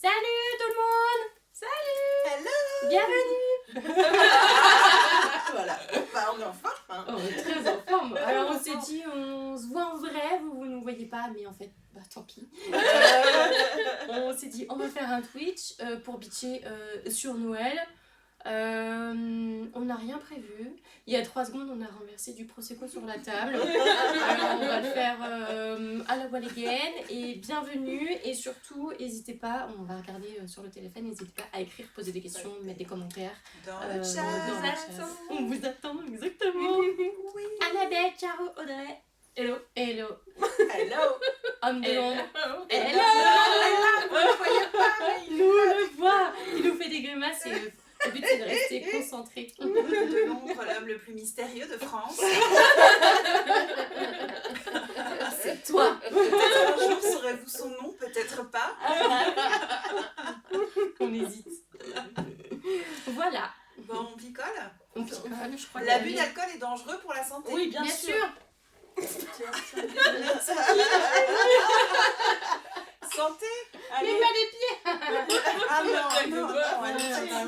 Salut tout le monde! Hello. Bienvenue! Voilà, bah, on est en forme. Hein. On est très en forme. Alors on s'est dit, on se voit en vrai, vous ne nous voyez pas, mais en fait, bah tant pis. On s'est dit, on va faire un Twitch pour bitcher sur Noël. On n'a rien prévu. Il y a 3 secondes, on a renversé du prosecco sur la table. Alors on va le faire à la voile again. Et bienvenue. Et surtout, n'hésitez pas, on va regarder sur le téléphone, n'hésitez pas à écrire, poser des questions, mettre des commentaires. Dans le chat. Dans le chat. On vous attend exactement. Oui. Annabelle, Caro, Audrey. Hello. Hello. Hello. Homme de l'ombre. Hello. Vous ne le voyez pas, mais Il nous le voit. Il nous fait des grimaces et le but c'est de rester concentré. de l'ombre, l'homme le plus mystérieux de France. C'est toi. Peut-être un jour saurez-vous son nom, peut-être pas. On hésite. Voilà. Bon, on picole. On picole, je crois. L'abus d'alcool est dangereux pour la santé. Oui, bien sûr. Santé. Mais pas les pieds. Ah non,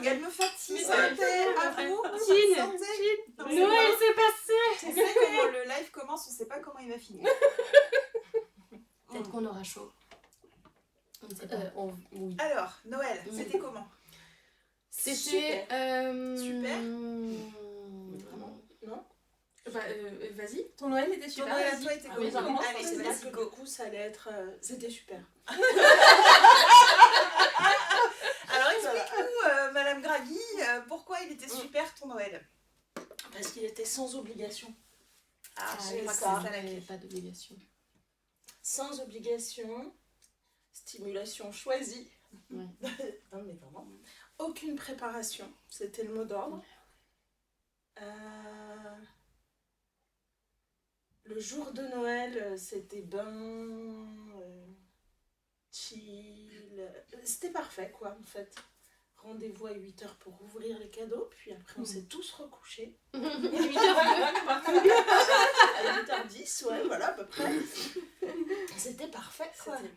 elle me fatigue. Santé, à vous. Tine. Santé. Non, c'est Noël pas- s'est passé. Tu sais comment le live commence, on sait pas comment il va finir. Peut-être qu'on aura chaud. On ne sait pas. Oui. Alors, Noël, c'était comment? C'était... Super. Non vas-y, ton Noël était Ton super. Noël à vas-y. toi était Ah, comment? mais vraiment, Allez, je pensais vas-y, pas que go. du coup ça allait être. C'était super. Alors explique-nous, Madame Gragui, pourquoi il était super ton Noël? Parce qu'il était sans obligation. Ah, Je c'est crois ça, que la il n'y clé. avait pas d'obligation. Sans obligation, stimulation choisie. Ouais. Non mais vraiment. Aucune préparation, c'était le mot d'ordre. Le jour de Noël, c'était chill. C'était parfait quoi en fait. Rendez-vous à 8h pour ouvrir les cadeaux, puis après on s'est tous recouchés. 8h02. À 8h10, ouais, voilà à peu près. C'était parfait quoi. C'était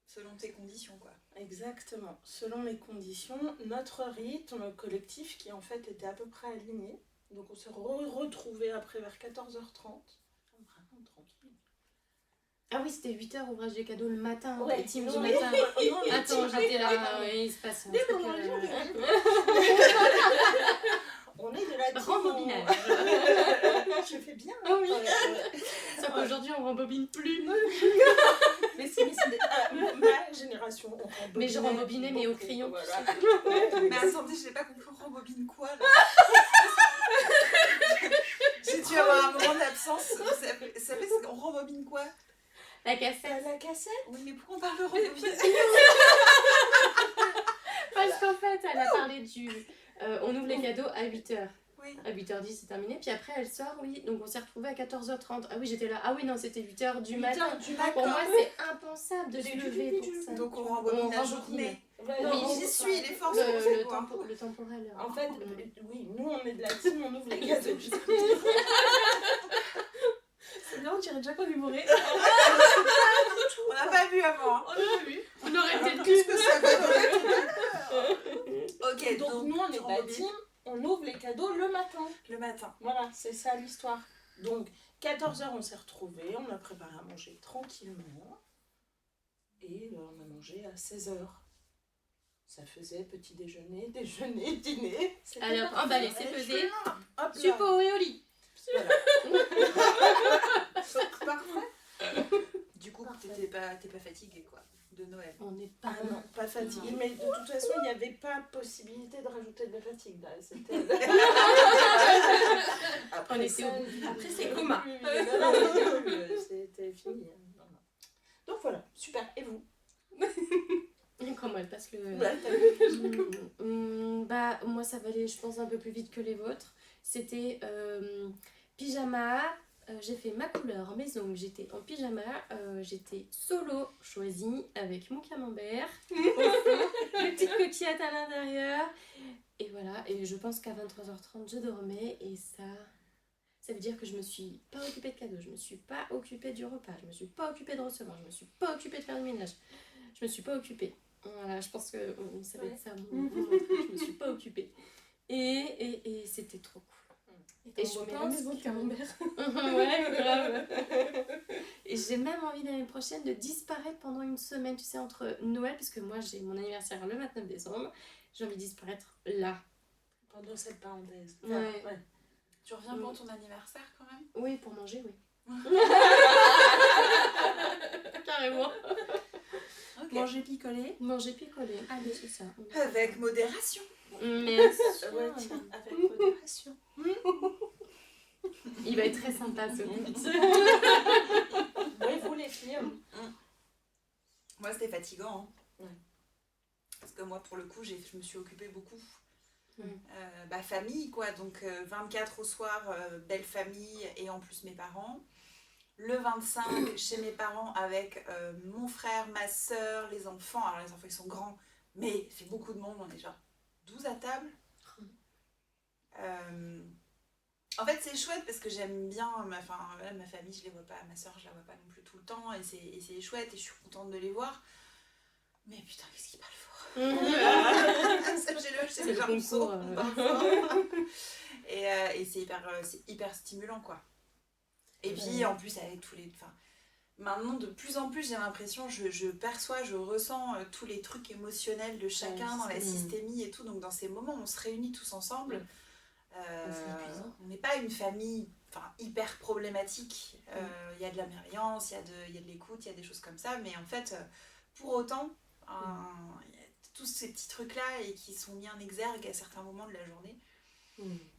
selon tes conditions, quoi. Exactement. Selon mes conditions, notre rythme collectif qui en fait était à peu près aligné. Donc on s'est retrouvés après vers 14h30. Vraiment tranquille. Ah oui, c'était 8h ouvrage des cadeaux le matin. Ouais, Les teams du non, matin. non, mais Attends, team, j'étais là, ouais. il se passe un Des truc. moments, On est de la team. Rembobinage. Je fais bien. Ah oui. Ouais. Sauf qu'aujourd'hui, on rembobine plus. Mais c'est ma génération. On rembobinait Mais je rembobinais, mais au beaucoup, crayon. Voilà. Mais attendez, j'ai pas compris, on rembobine quoi là? J'ai dû avoir un moment d'absence. Vous savez, on rembobine quoi? La cassette. La cassette. Oui, mais pourquoi on parle de rembobine? Parce qu'en fait, elle a parlé du... on ouvre les cadeaux à 8h. Oui. À 8h10, c'est terminé. Puis après, elle sort, oui. Donc on s'est retrouvés à 14h30. Ah oui, j'étais là. Ah oui, non, c'était 8h du matin. Pour moi, c'est impensable de se lever pour ça. Donc on rembobine la rembobine. journée. Ouais, Non, Oui, j'y suis, les forces le temporel. En fait, oui, nous on est de la team, on ouvre les cadeaux. C'est bien, on dirait déjà qu'on est bourré. On n'a pas vu avant. Hein. On l'a vu. On aurait été le Qu'est-ce que ça va donner tout à l'heure? Ok, Donc nous on est de la team, on ouvre les cadeaux le matin. le matin. Voilà, c'est ça l'histoire. Donc 14h on s'est retrouvés, on a préparé à manger tranquillement. Et on a mangé à 16h. Ça faisait petit déjeuner, déjeuner, dîner. C'était Allez, hop, parfait. emballé, c'est pesé. Hop là. Suppo et au lit. Voilà. Donc, parfait. Du coup, Parfait. t'es pas fatiguée, quoi, de Noël. On n'est pas... Ah non, pas fatiguée, mais de toute façon, il n'y avait pas possibilité de rajouter de la fatigue là. C'était. On était au bout. Après, c'est coma. C'était fini. Non, non. Donc voilà, super. Et vous? Comment elle passe le... Ouais, t'as vu? Bah, moi, ça va aller, je pense, un peu plus vite que les vôtres. C'était pyjama. J'ai fait ma couleur maison. J'étais en pyjama. J'étais solo choisie avec mon camembert. Les petites coquillettes à l'intérieur. Et voilà. Et je pense qu'à 23h30, je dormais. Et ça veut dire que je me suis pas occupée de cadeaux. Je me suis pas occupée du repas. Je me suis pas occupée de recevoir. Je me suis pas occupée de faire le ménage. Je me suis pas occupée. Voilà, je pense que ça va Ouais. être ça, mon entrée. Je me suis pas occupée. Et c'était trop cool. Et je mets la maison de camembert. Ouais, grave. Et j'ai même envie l'année prochaine de disparaître pendant une semaine, tu sais, entre Noël, parce que moi j'ai mon anniversaire le 29 décembre, j'ai envie de disparaître là. Pendant cette parenthèse. Ouais. Tu reviens pour ton anniversaire quand même? Oui, pour manger, oui. Carrément. Ok. Manger picolé. Manger picolé. Allez, c'est ça. Avec modération. Merci. Ouais, tiens, avec modération. Il va être très sympa ce goût. Oui, vous les filles. Moi, c'était fatigant. Hein. Ouais. Parce que moi, pour le coup, je me suis occupée beaucoup. Mm. Famille, quoi. Donc, 24 au soir, belle famille, et en plus mes parents. Le 25, chez mes parents, avec mon frère, ma soeur, les enfants. Alors, les enfants, ils sont grands, mais il fait beaucoup de monde. On est genre 12 à table. En fait, c'est chouette parce que j'aime bien ma famille, je les vois pas, ma soeur, je la vois pas non plus tout le temps, et c'est chouette, et je suis contente de les voir. Mais putain, qu'est-ce qu'ils parlent fort. C'est le concours. Et c'est hyper stimulant, quoi. Et puis, en plus, avec tous les... Maintenant, de plus en plus, j'ai l'impression, je perçois, je ressens tous les trucs émotionnels de chacun dans la systémie et tout. Donc, dans ces moments, on se réunit tous ensemble. On n'est pas une famille hyper problématique. Il y a de la bienveillance, il y a de l'écoute, il y a des choses comme ça. Mais en fait, pour autant, il y a tous ces petits trucs-là et qui sont mis en exergue à certains moments de la journée.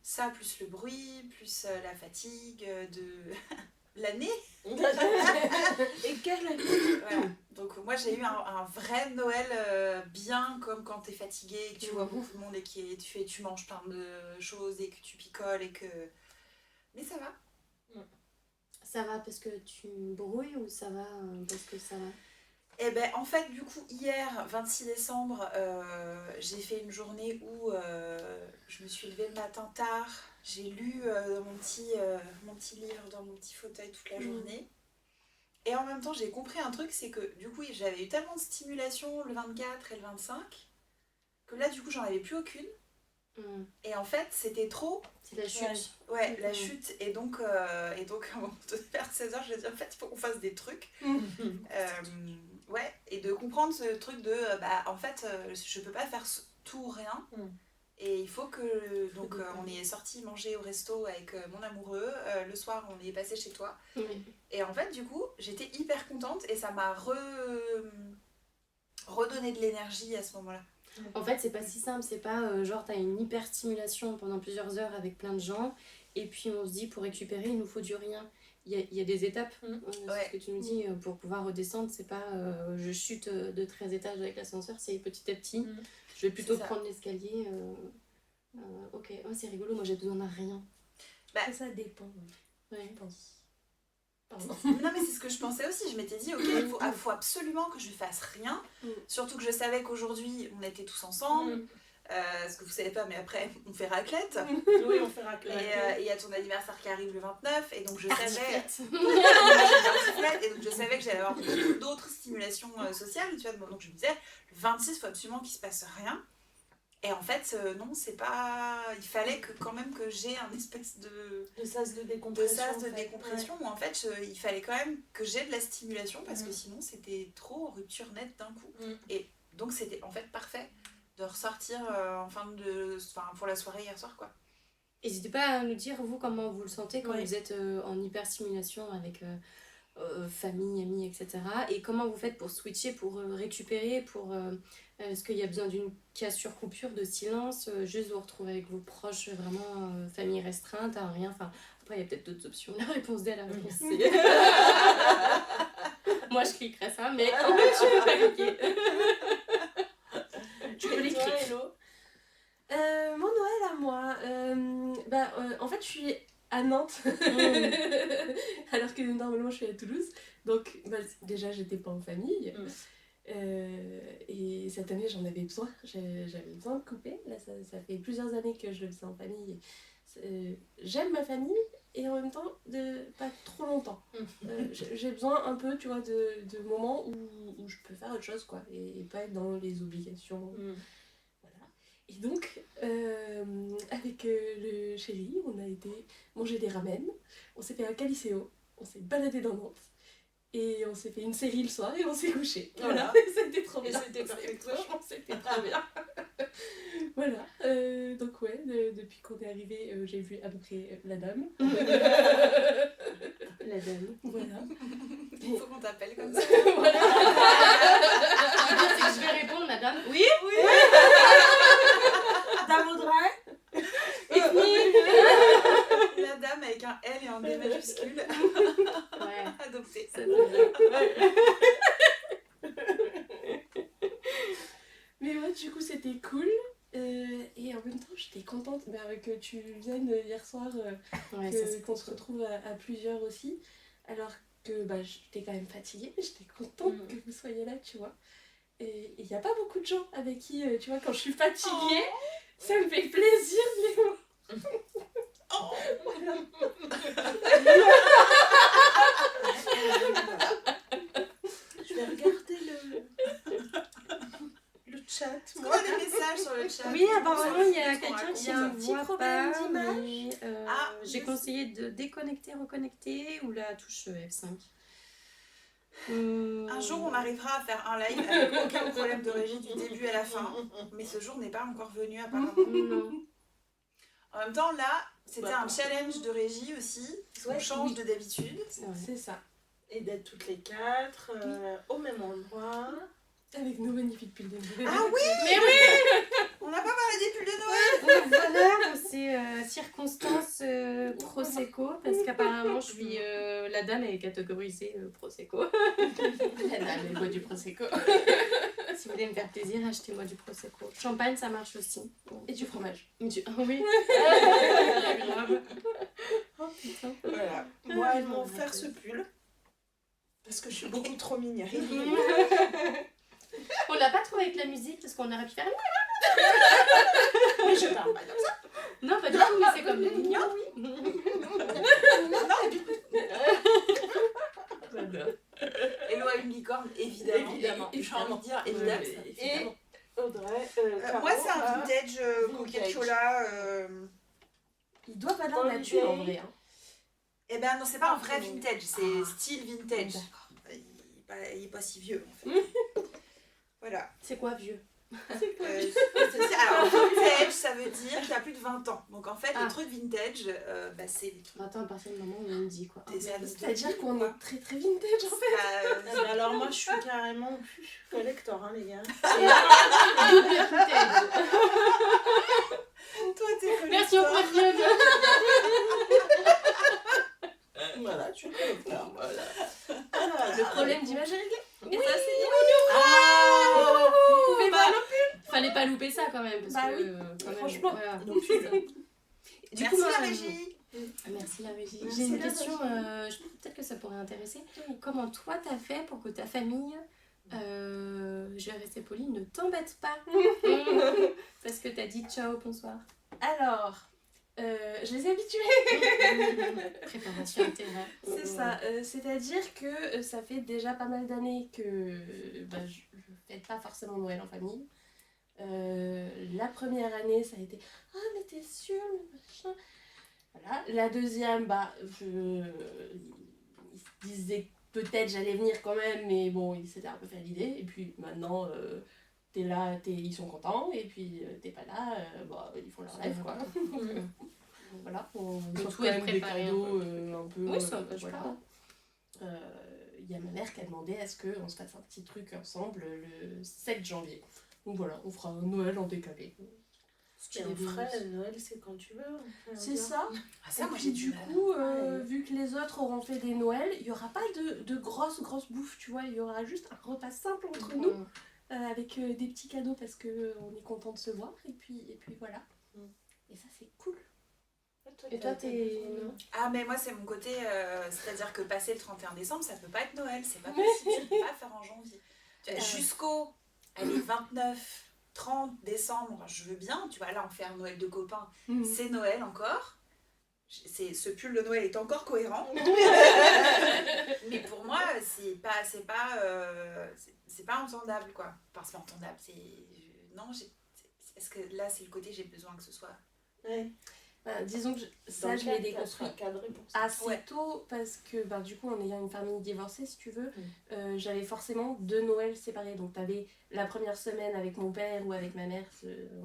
Ça, plus le bruit, plus la fatigue de l'année. Et quelle année? Voilà. Donc moi j'ai eu un vrai Noël bien comme quand t'es fatigué et que tu vois beaucoup de monde et que tu manges plein de choses et que tu picoles et que... Mais ça va. Ça va parce que tu brouilles ou ça va parce que ça va? Eh ben en fait du coup hier 26 décembre j'ai fait une journée où je me suis levée le matin tard, j'ai lu dans mon petit livre dans mon petit fauteuil toute la journée. Et en même temps, j'ai compris un truc, c'est que du coup, j'avais eu tellement de stimulation le 24 et le 25 que là, du coup, j'en avais plus aucune. Et en fait, c'était trop. C'est la chute. Ouais, la chute. Et donc à un moment donné, vers 16h, je me dis en fait, il faut qu'on fasse des trucs. Ouais, et de comprendre ce truc de en fait, je peux pas faire tout ou rien. Et il faut que... Donc on est sorti manger au resto avec mon amoureux. Le soir, on est passé chez toi. Et en fait, du coup, j'étais hyper contente et ça m'a redonné de l'énergie à ce moment-là. En fait, c'est pas si simple. C'est pas genre t'as une hyper stimulation pendant plusieurs heures avec plein de gens et puis on se dit pour récupérer, il nous faut du rien. Il y a des étapes. C'est ce que tu nous dis pour pouvoir redescendre. C'est pas je chute de 13 étages avec l'ascenseur, c'est petit à petit. Je vais plutôt prendre l'escalier. Ok, c'est rigolo, moi j'ai besoin de rien. Ça dépend. Ouais. Je pense. Non mais c'est ce que je pensais aussi, je m'étais dit ok, il faut absolument que je fasse rien, surtout que je savais qu'aujourd'hui on était tous ensemble, ce que vous savez pas mais après on fait raclette. Oui, on fait raclette. Et il y a ton anniversaire qui arrive le 29 et donc je savais et donc je savais que j'allais avoir beaucoup d'autres stimulations sociales, tu vois, donc je me disais le 26 il faut absolument qu'il se passe rien. Et en fait, non, c'est pas... Il fallait quand même que j'ai un espèce de sas de décompression. Décompression où en fait, il fallait quand même que j'ai de la stimulation parce que sinon, c'était trop rupture nette d'un coup. Et donc, c'était en fait parfait de ressortir pour la soirée hier soir, quoi. N'hésitez pas à nous dire, vous, comment vous le sentez quand vous êtes en hyperstimulation avec famille, amis, etc. Et comment vous faites pour switcher, pour récupérer, pour... est-ce qu'il y a besoin d'une cassure, coupure, de silence, juste vous retrouver avec vos proches, vraiment famille restreinte, rien, enfin... Après, il y a peut-être d'autres options. La réponse D, la réponse C. Moi, je cliquerais ça, mais en fait, je peux pas cliquer. Tu peux l'écrire. Mon Noël à moi, en fait je suis à Nantes alors que normalement je suis à Toulouse, donc déjà j'étais pas en famille et cette année j'en avais besoin, j'avais besoin de couper, là ça fait plusieurs années que je le faisais en famille, j'aime ma famille et en même temps pas trop longtemps. J'ai besoin un peu, tu vois, de moments où je peux faire autre chose, quoi, et pas être dans les obligations. Voilà. Et donc, avec le chéri, on a été manger des ramen, on s'est fait un calicéo, on s'est baladé dans Nantes, et on s'est fait une série le soir et on s'est couché. Voilà, c'était trop bien. C'était parfait. Franchement, c'était trop bien. Voilà, donc ouais, depuis qu'on est arrivé, j'ai vu à peu près la dame. La dame. Voilà. Il faut qu'on t'appelle comme ça. Voilà. Le pire, c'est que je vais répondre, madame. Oui. Dame Audrey. La dame avec un L et un D majuscule. Ouais. Adoptée. Ça va bien. Mais ouais, du coup, c'était cool. Et en même temps, j'étais contente que tu viennes hier soir, Ouais, ça, c'est qu'on se retrouve à plusieurs aussi. Alors que j'étais quand même fatiguée, mais j'étais contente que vous soyez là, tu vois. Et il n'y a pas beaucoup de gens avec qui, tu vois, quand je suis fatiguée, ça me fait plaisir de les voir. Voilà. Je vais regarder le chat. Est-ce qu'on a des messages sur le chat? Oui, apparemment, il y a Qu'est-ce qu'on quelqu'un raconte? qui a un petit problème problème d'image. Ah, j'ai yes. conseillé de déconnecter, reconnecter ou la touche F5. Un jour, on arrivera à faire un live avec aucun problème de régie du début à la fin. Mais ce jour n'est pas encore venu, apparemment. Non. En même temps, là, c'était un challenge de régie aussi. On change de d'habitude. C'est vrai. C'est ça. Et d'être toutes les quatre au même endroit. Avec nos magnifiques pulls de Noël. Ah oui! Mais oui! On n'a pas parlé des pulls de Noël! Voilà, c'est circonstance Prosecco, parce qu'apparemment, je suis la dame est catégorisée Prosecco. La dame, elle boit du Prosecco. Si vous voulez me faire plaisir, achetez-moi du Prosecco. Champagne, ça marche aussi. Et du fromage. Ah oui. Grave. Oh putain. Voilà. Moi, elles m'ont offert ce pull. Parce que je suis beaucoup trop mignonne. On l'a pas trouvé avec la musique parce qu'on aurait pu faire. Mais je parle pas comme ça. Non, pas du tout, mais c'est comme des mignons. Hello à une licorne, évidemment. Évidemment. J'ai envie de dire évidemment. Et Audrey, Moi, c'est un vintage coquette chola. Ils doivent aller Oh, en nature en vieille. vrai. Hein. Eh ben non, c'est pas un vrai Ah, vintage, c'est style vintage. D'accord. Il est pas si vieux en fait. Voilà. C'est quoi, vieux? Alors, vintage, ça veut dire qu'il y a plus de 20 ans. Donc en fait, Ah. les trucs vintage, c'est les trucs Attends, à partir du moment où on me dit quoi. des années C'est-à-dire qu'on est très très vintage en fait. Alors moi, je suis carrément collector, hein, les gars. Double vintage. Toi, t'es Merci, on prend vieux. Voilà, je suis collector. Voilà. Le problème d'image est réglé. Et ça, c'est Ah, vous pouvez pas Fallait pas louper ça quand même. Parce Bah que, oui, quand même, franchement. voilà. Donc, je suis là. Du merci coup, moi, la régie. Merci la régie. Merci J'ai une la question, peut-être que ça pourrait intéresser. Comment toi t'as fait pour que ta famille, je vais rester polie, ne t'embête pas? Parce que t'as dit ciao, bonsoir. Alors, je les ai habitués. Préparation intérêt. C'est ça. C'est-à-dire que ça fait déjà pas mal d'années que je fête pas forcément Noël en famille. La première année, ça a été « Ah, mais t'es sûre, mais machin ?» Voilà. La deuxième, ils se disaient que peut-être j'allais venir quand même, mais bon, ils s'étaient un peu fait à l'idée. Et puis maintenant, t'es là, ils sont contents, et puis t'es pas là, ils font leur live, quoi. Donc voilà, on Mais trouve tout quand est même des préparé, cadeaux un peu... Oui, ça empêche voilà. pas. Il y a ma mère qui a demandé à ce qu'on se fasse un petit truc ensemble le 7 janvier. Donc voilà, on fera un Noël en décalé. Et on ferait Noël, c'est quand tu veux. C'est ça. Ah, ça, Et moi puis j'ai du mal. coup, vu que les autres auront fait des Noëls, il n'y aura pas de grosse bouffe, tu vois. Il y aura juste un repas simple entre nous, avec des petits cadeaux parce qu'on est content de se voir. Et puis voilà. Et ça, c'est cool. Et toi, t'es... non. Ah, mais moi, c'est mon côté. C'est-à-dire que passer le 31 décembre, ça peut pas être Noël. C'est pas possible. Tu peux pas faire en janvier. Jusqu'au 29, 30 décembre, je veux bien. Tu vois, là, on fait un Noël de copains. C'est Noël encore. ce pull de Noël est encore cohérent. Mais pour moi, c'est pas entendable, quoi. Enfin, c'est pas entendable, non, est-ce que là, c'est le côté j'ai besoin que ce soit... Ouais. Bah, disons que ça, je l'ai déconstruit assez tôt parce que du coup, en ayant une famille divorcée, si tu veux, j'avais forcément 2 Noëls séparés. Donc, t'avais la première semaine avec mon père ou avec ma mère,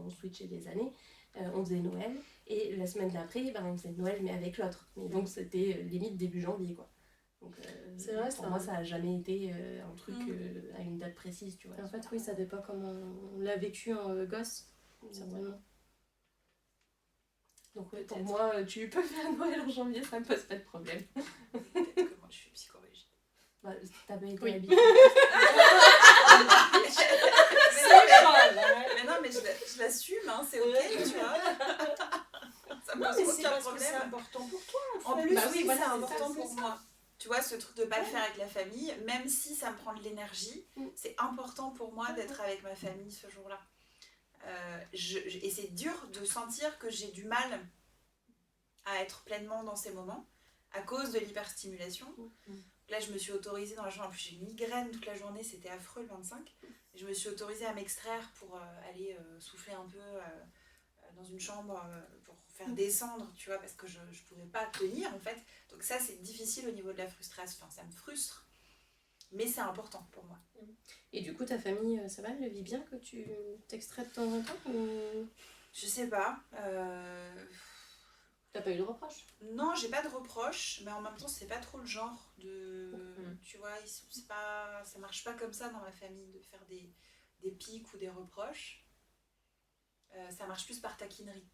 on switchait des années, on faisait Noël. Et la semaine d'après, on faisait Noël mais avec l'autre. Mais donc, c'était limite début janvier, quoi. Donc, c'est vrai, pour moi, ça a jamais été un truc à une date précise, tu vois. En fait, oui, ça dépend comment on l'a vécu en gosse, certainement. Donc pour moi, tu peux faire Noël en janvier, ça me pose pas de problème. Peut-être que moi je suis psychorigide. T'as pas été Oui. habituée. Mais non, mais je l'assume, hein, c'est ok, tu vois. Ça me pose aucun problème. C'est important pour toi, en plus, oui, c'est voilà, important pour moi. Tu vois, ce truc de pas le faire avec la famille, même si ça me prend de l'énergie, c'est important pour moi d'être avec ma famille ce jour-là. Et c'est dur de sentir que j'ai du mal à être pleinement dans ces moments à cause de l'hyperstimulation. Là, je me suis autorisée dans la journée. En plus, j'ai une migraine toute la journée, c'était affreux le 25. Et je me suis autorisée à m'extraire pour aller souffler un peu dans une chambre pour faire descendre, tu vois, parce que je pouvais pas tenir en fait. Donc, ça, c'est difficile au niveau de la frustration. Enfin, ça me frustre, mais c'est important pour moi. Et du coup, ta famille, ça va, elle vit bien que tu t'extrais de temps en temps ou... Je sais pas. T'as pas eu de reproches? Non, j'ai pas de reproches, mais en même temps, c'est pas trop le genre de. Tu vois, ça marche pas comme ça dans ma famille de faire des piques ou des reproches. Ça marche plus par taquinerie.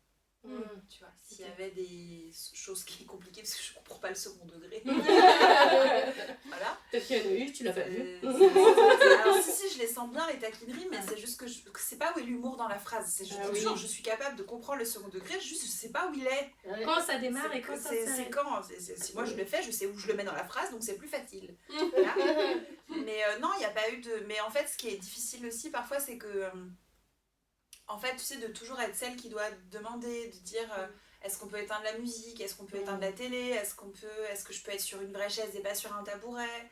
Tu vois, s'il y avait des choses qui sont compliquées, parce que je comprends pas le second degré. Voilà. Peut-être qu'il y en a eu, tu l'as pas vu. Alors si, je les sens bien les taquineries, mais c'est juste que c'est pas où est l'humour dans la phrase. C'est juste toujours, je suis capable de comprendre le second degré, juste je sais pas où il est. Quand ça démarre et quand ça s'arrête. C'est quand. Si moi je le fais, je sais où je le mets dans la phrase, donc c'est plus facile. Voilà. Mais non, il n'y a pas eu de... Mais en fait, ce qui est difficile aussi parfois, c'est que... En fait, tu sais, de toujours être celle qui doit demander, de dire est-ce qu'on peut éteindre la musique, est-ce qu'on peut éteindre la télé, est-ce que je peux être sur une vraie chaise et pas sur un tabouret.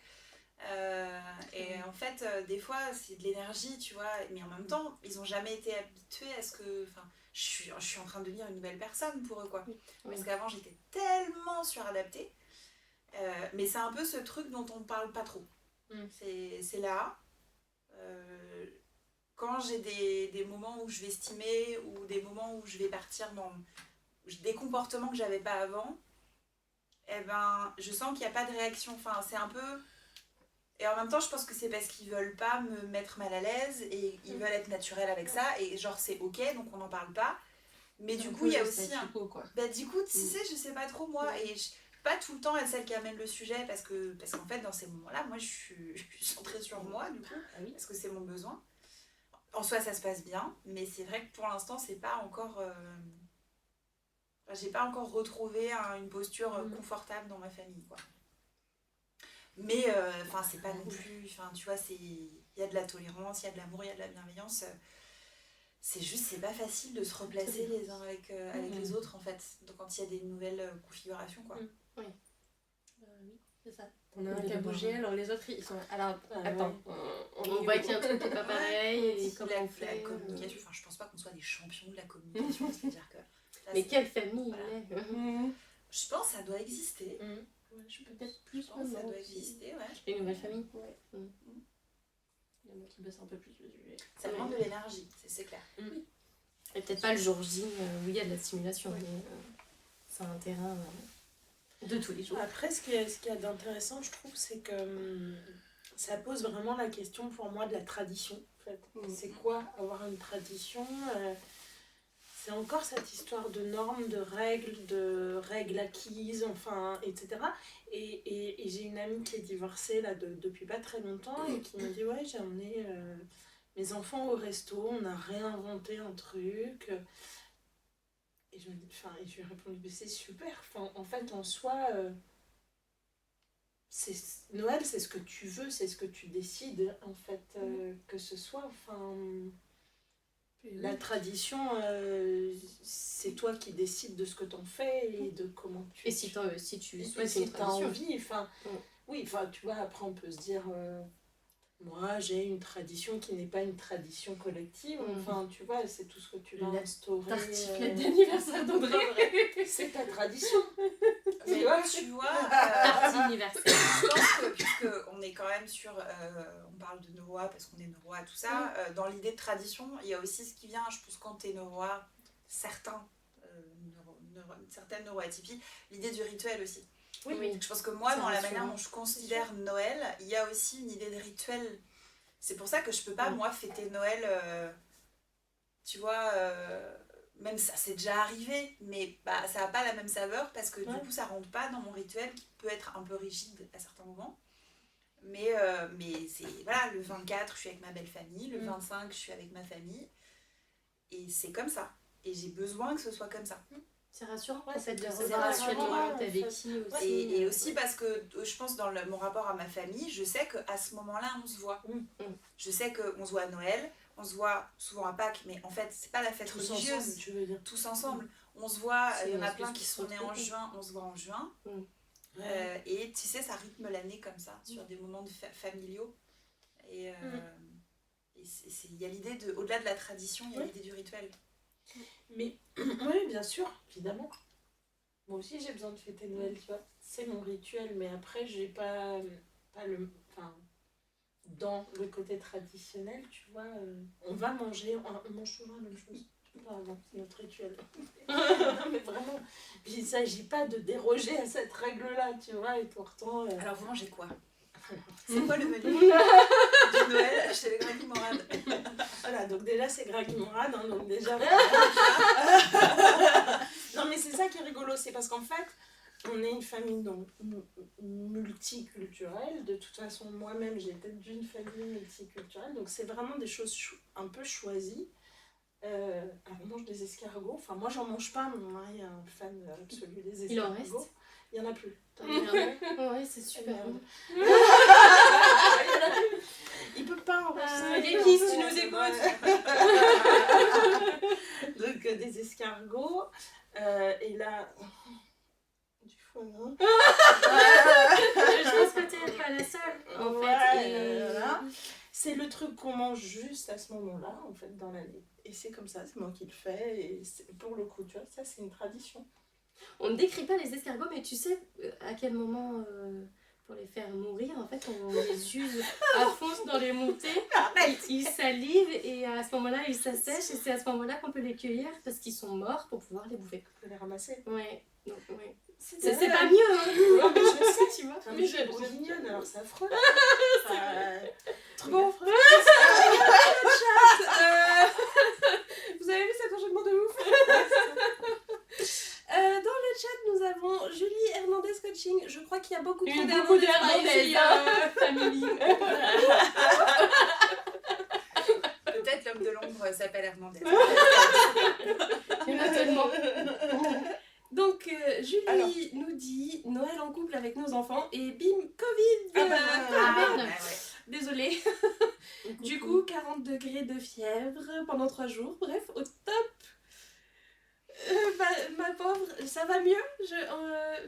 Et en fait, des fois, c'est de l'énergie, tu vois, mais en même temps, ils n'ont jamais été habitués à ce que... Enfin, je suis en train de devenir une nouvelle personne pour eux, quoi. Parce qu'avant, j'étais tellement suradaptée. Mais c'est un peu ce truc dont on ne parle pas trop. C'est là... quand j'ai des moments où je vais stimer ou des moments où je vais partir dans des comportements que j'avais pas avant, eh ben, je sens qu'il n'y a pas de réaction. Enfin, c'est un peu... Et en même temps, je pense que c'est parce qu'ils veulent pas me mettre mal à l'aise et ils veulent être naturels avec ça. Et genre, c'est ok, donc on n'en parle pas. Mais du coup, il y a aussi un... du coup, tu sais, je sais pas trop moi. Et pas tout le temps être celle qui amène le sujet parce qu'en fait, dans ces moments-là, moi, je suis centrée sur moi, du coup, parce que c'est mon besoin. En soi, ça se passe bien, mais c'est vrai que pour l'instant, c'est pas encore... j'ai pas encore retrouvé une posture confortable dans ma famille, quoi. Mais, c'est pas non plus... tu vois, il y a de la tolérance, il y a de l'amour, il y a de la bienveillance. C'est juste, c'est pas facile de se replacer les uns avec les autres, en fait. Donc, quand il y a des nouvelles configurations, quoi. Oui, c'est ça. On a un qui a bougé, alors les autres ils sont. Alors attends, on voit qu'il y a un truc qui n'est pas pareil. Et comment on fait la communication, je pense pas qu'on soit des champions de la communication, c'est-à-dire que. Mais quelle famille il est. Je pense que ça doit exister. Peut-être plus. Je pense que ça doit exister, ouais. Les nouvelles familles. Il y en a qui bossent un peu plus le sujet. Ça demande de l'énergie, c'est clair. Et peut-être pas le jour J où il y a de la stimulation, mais c'est un terrain de tous les jours. Après, ce qu'il y a d'intéressant, je trouve, c'est que ça pose vraiment la question pour moi de la tradition. En fait. C'est quoi avoir une tradition c'est encore cette histoire de normes, de règles acquises, enfin, etc. Et j'ai une amie qui est divorcée là, depuis pas très longtemps et qui me dit ouais, j'ai emmené mes enfants au resto, on a réinventé un truc. Et je lui ai répondu, mais c'est super. En fait, en soi, Noël, c'est ce que tu veux, c'est ce que tu décides, en fait, que ce soit. La tradition, c'est toi qui décides de ce que t'en fais et de comment tu... Et si tu et souhaites si une t'as tradition. envie, enfin... Mm. Oui, enfin, tu vois, après on peut se dire... moi, j'ai une tradition qui n'est pas une tradition collective. Enfin, tu vois, c'est tout ce que tu vas La instaurer. tartiflette d'anniversaire d'André. C'est ta tradition. Mais tu vois, Partie anniversaire. je pense que, puisqu'on est quand même sur, on parle de Noroa parce qu'on est Noroa, tout ça, dans l'idée de tradition, il y a aussi ce qui vient, je pense, quand t'es Noroa, certaines neuroatypies, l'idée du rituel aussi. Oui. Je pense que moi, C'est dans la rassurant. manière dont je considère Noël, il y a aussi une idée de rituel. C'est pour ça que je peux pas, moi, fêter Noël, tu vois, même ça c'est déjà arrivé, mais bah, ça n'a pas la même saveur parce que du coup, ça rentre pas dans mon rituel qui peut être un peu rigide à certains moments. Mais c'est, voilà, le 24, je suis avec ma belle famille, le 25, je suis avec ma famille, et c'est comme ça. Et j'ai besoin que ce soit comme ça. C'est rassurant Ouais, en fait de c'est savoir rassurant, actuellement en t'es avec fait. qui aussi. Et aussi parce que je pense dans mon rapport à ma famille, je sais qu'à ce moment-là, on se voit. Je sais qu'on se voit à Noël, on se voit souvent à Pâques, mais en fait, c'est pas la fête Tous religieuse. ensemble, tu veux dire. Tous ensemble. On se voit, C'est il y en a une plein espèce qui de sont nés en retrouver. juin, on se voit en juin. Et tu sais, ça rythme l'année comme ça, sur des moments familiaux. Et il y a l'idée de, au-delà de la tradition, il y a l'idée du rituel. Mais oui, bien sûr, évidemment. Moi aussi, j'ai besoin de fêter Noël, tu vois. C'est mon rituel, mais après, j'ai pas le... Enfin, dans le côté traditionnel, tu vois, on va manger, on mange toujours la même chose. Pardon, c'est notre rituel. Mais vraiment, il ne s'agit pas de déroger à cette règle-là, tu vois, et pourtant... Alors, vous mangez quoi? C'est quoi le menu du Noël chez les Greg Morad? Voilà, donc déjà c'est Greg Morad, hein, donc déjà... Non mais c'est ça qui est rigolo, c'est parce qu'en fait, on est une famille donc, multiculturelle. De toute façon, moi-même, j'ai été d'une famille multiculturelle, donc c'est vraiment des choses un peu choisies. Alors on mange des escargots, enfin moi j'en mange pas, mon mari est un fan absolu des escargots. Il en reste? Il y en a plus. Ouais, c'est super. Il peut pas en rester. Guéquis, si tu nous écoutes. Donc des escargots, et là... Du foie, Je pense que t'es pas la seule, en fait. Et... voilà. C'est le truc qu'on mange juste à ce moment-là, en fait, dans l'année. Et c'est comme ça, c'est moi qui le fais, et pour le coup, tu vois, ça c'est une tradition. On ne décrit pas les escargots, mais tu sais à quel moment, pour les faire mourir, en fait, on les use à fond dans les montées. Ils salivent et à ce moment-là, ils s'assèchent et c'est à ce moment-là qu'on peut les cueillir parce qu'ils sont morts pour pouvoir les bouffer. On peut les ramasser. Ouais, donc, ouais. C'est C'est pas mieux, hein. Ouais, mais je sais, Tu vois. mais je suis bourguignonne, alors c'est affreux. Bon, vous avez vu cet enchaînement de ouf? Dans le chat, nous avons Julie Hernandez Coaching. Je crois qu'il y a beaucoup trop Beaucoup d'Hernandez. family. Peut-être l'homme de l'ombre s'appelle Hernandez. Il y en a tellement. Donc, Julie Alors. nous dit Noël en couple avec nos enfants et bim, Covid. Ah merde. Désolée. Du coup, 40 degrés de fièvre pendant 3 jours. Bref, au top. Ma pauvre, ça va mieux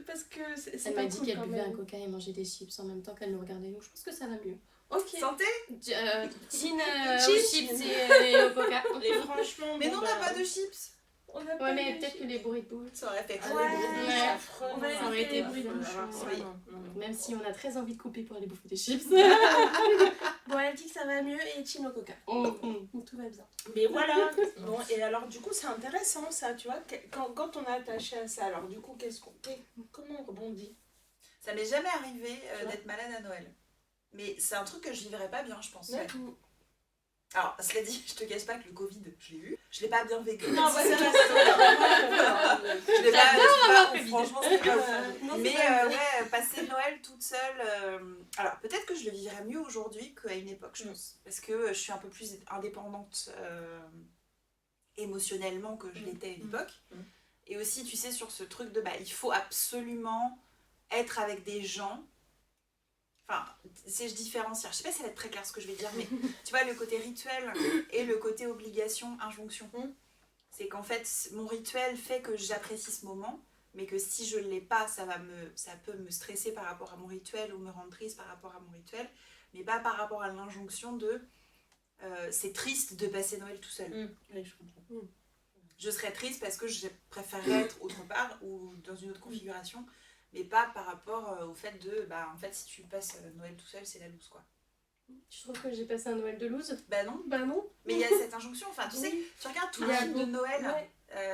parce que c'est Elle pas m'a dit cool qu'elle quand buvait un même. coca et mangeait des chips en même temps qu'elle nous regardait. Donc je pense que ça va mieux. Ok. Santé. Chin Chin. aux chips et au coca. Et franchement, Mais bon, non, on bah, n'a pas de chips. On a pas Ouais, mais eu peut-être que les bruits de bouche. Ça aurait fait Ah, quoi? les bruits, Ouais. c'est affreux. On va non, Ça aurait été affreux, bruit de bouche, alors, ouais. non. Même si on a très envie de couper pour aller bouffer des chips. Bon, elle dit que ça va mieux et Chino Coca. Donc tout va bien. Mais voilà. Bon, et alors du coup c'est intéressant ça, tu vois, quand on est attaché à ça, alors du coup comment on rebondit? Ça m'est jamais arrivé Tu vois. d'être malade à Noël. Mais c'est un truc que je vivrais pas bien, je pense. Ouais. Ouais. Alors, cela dit, je te cache pas que le Covid, je l'ai eu. Je l'ai pas bien vécu. Non, bah, je c'est l'ai pas. Covid. Franchement, c'était pas ouf. Non, Mais c'est pas- ouais, passer Noël toute seule. Alors, peut-être que je le vivrais mieux aujourd'hui qu'à une époque, je pense. Parce que je suis un peu plus indépendante émotionnellement que je l'étais à une époque. Et aussi, tu sais, sur ce truc de il faut absolument être avec des gens. Enfin, je différencie. Je sais pas si ça va être très clair ce que je vais dire, mais tu vois, le côté rituel et le côté obligation, injonction. C'est qu'en fait, mon rituel fait que j'apprécie ce moment, mais que si je ne l'ai pas, ça peut me stresser par rapport à mon rituel ou me rendre triste par rapport à mon rituel, mais pas par rapport à l'injonction de c'est triste de passer Noël tout seul. Oui, je comprends. Je serais triste parce que je préférerais être autre part ou dans une autre configuration, mais pas par rapport au fait de, en fait, si tu passes Noël tout seul, c'est la loose, quoi. Tu trouves que j'ai passé un Noël de loose? Bah non. Bah non. Mais il y a cette injonction, enfin, tu sais, tu regardes tous les films de Noël,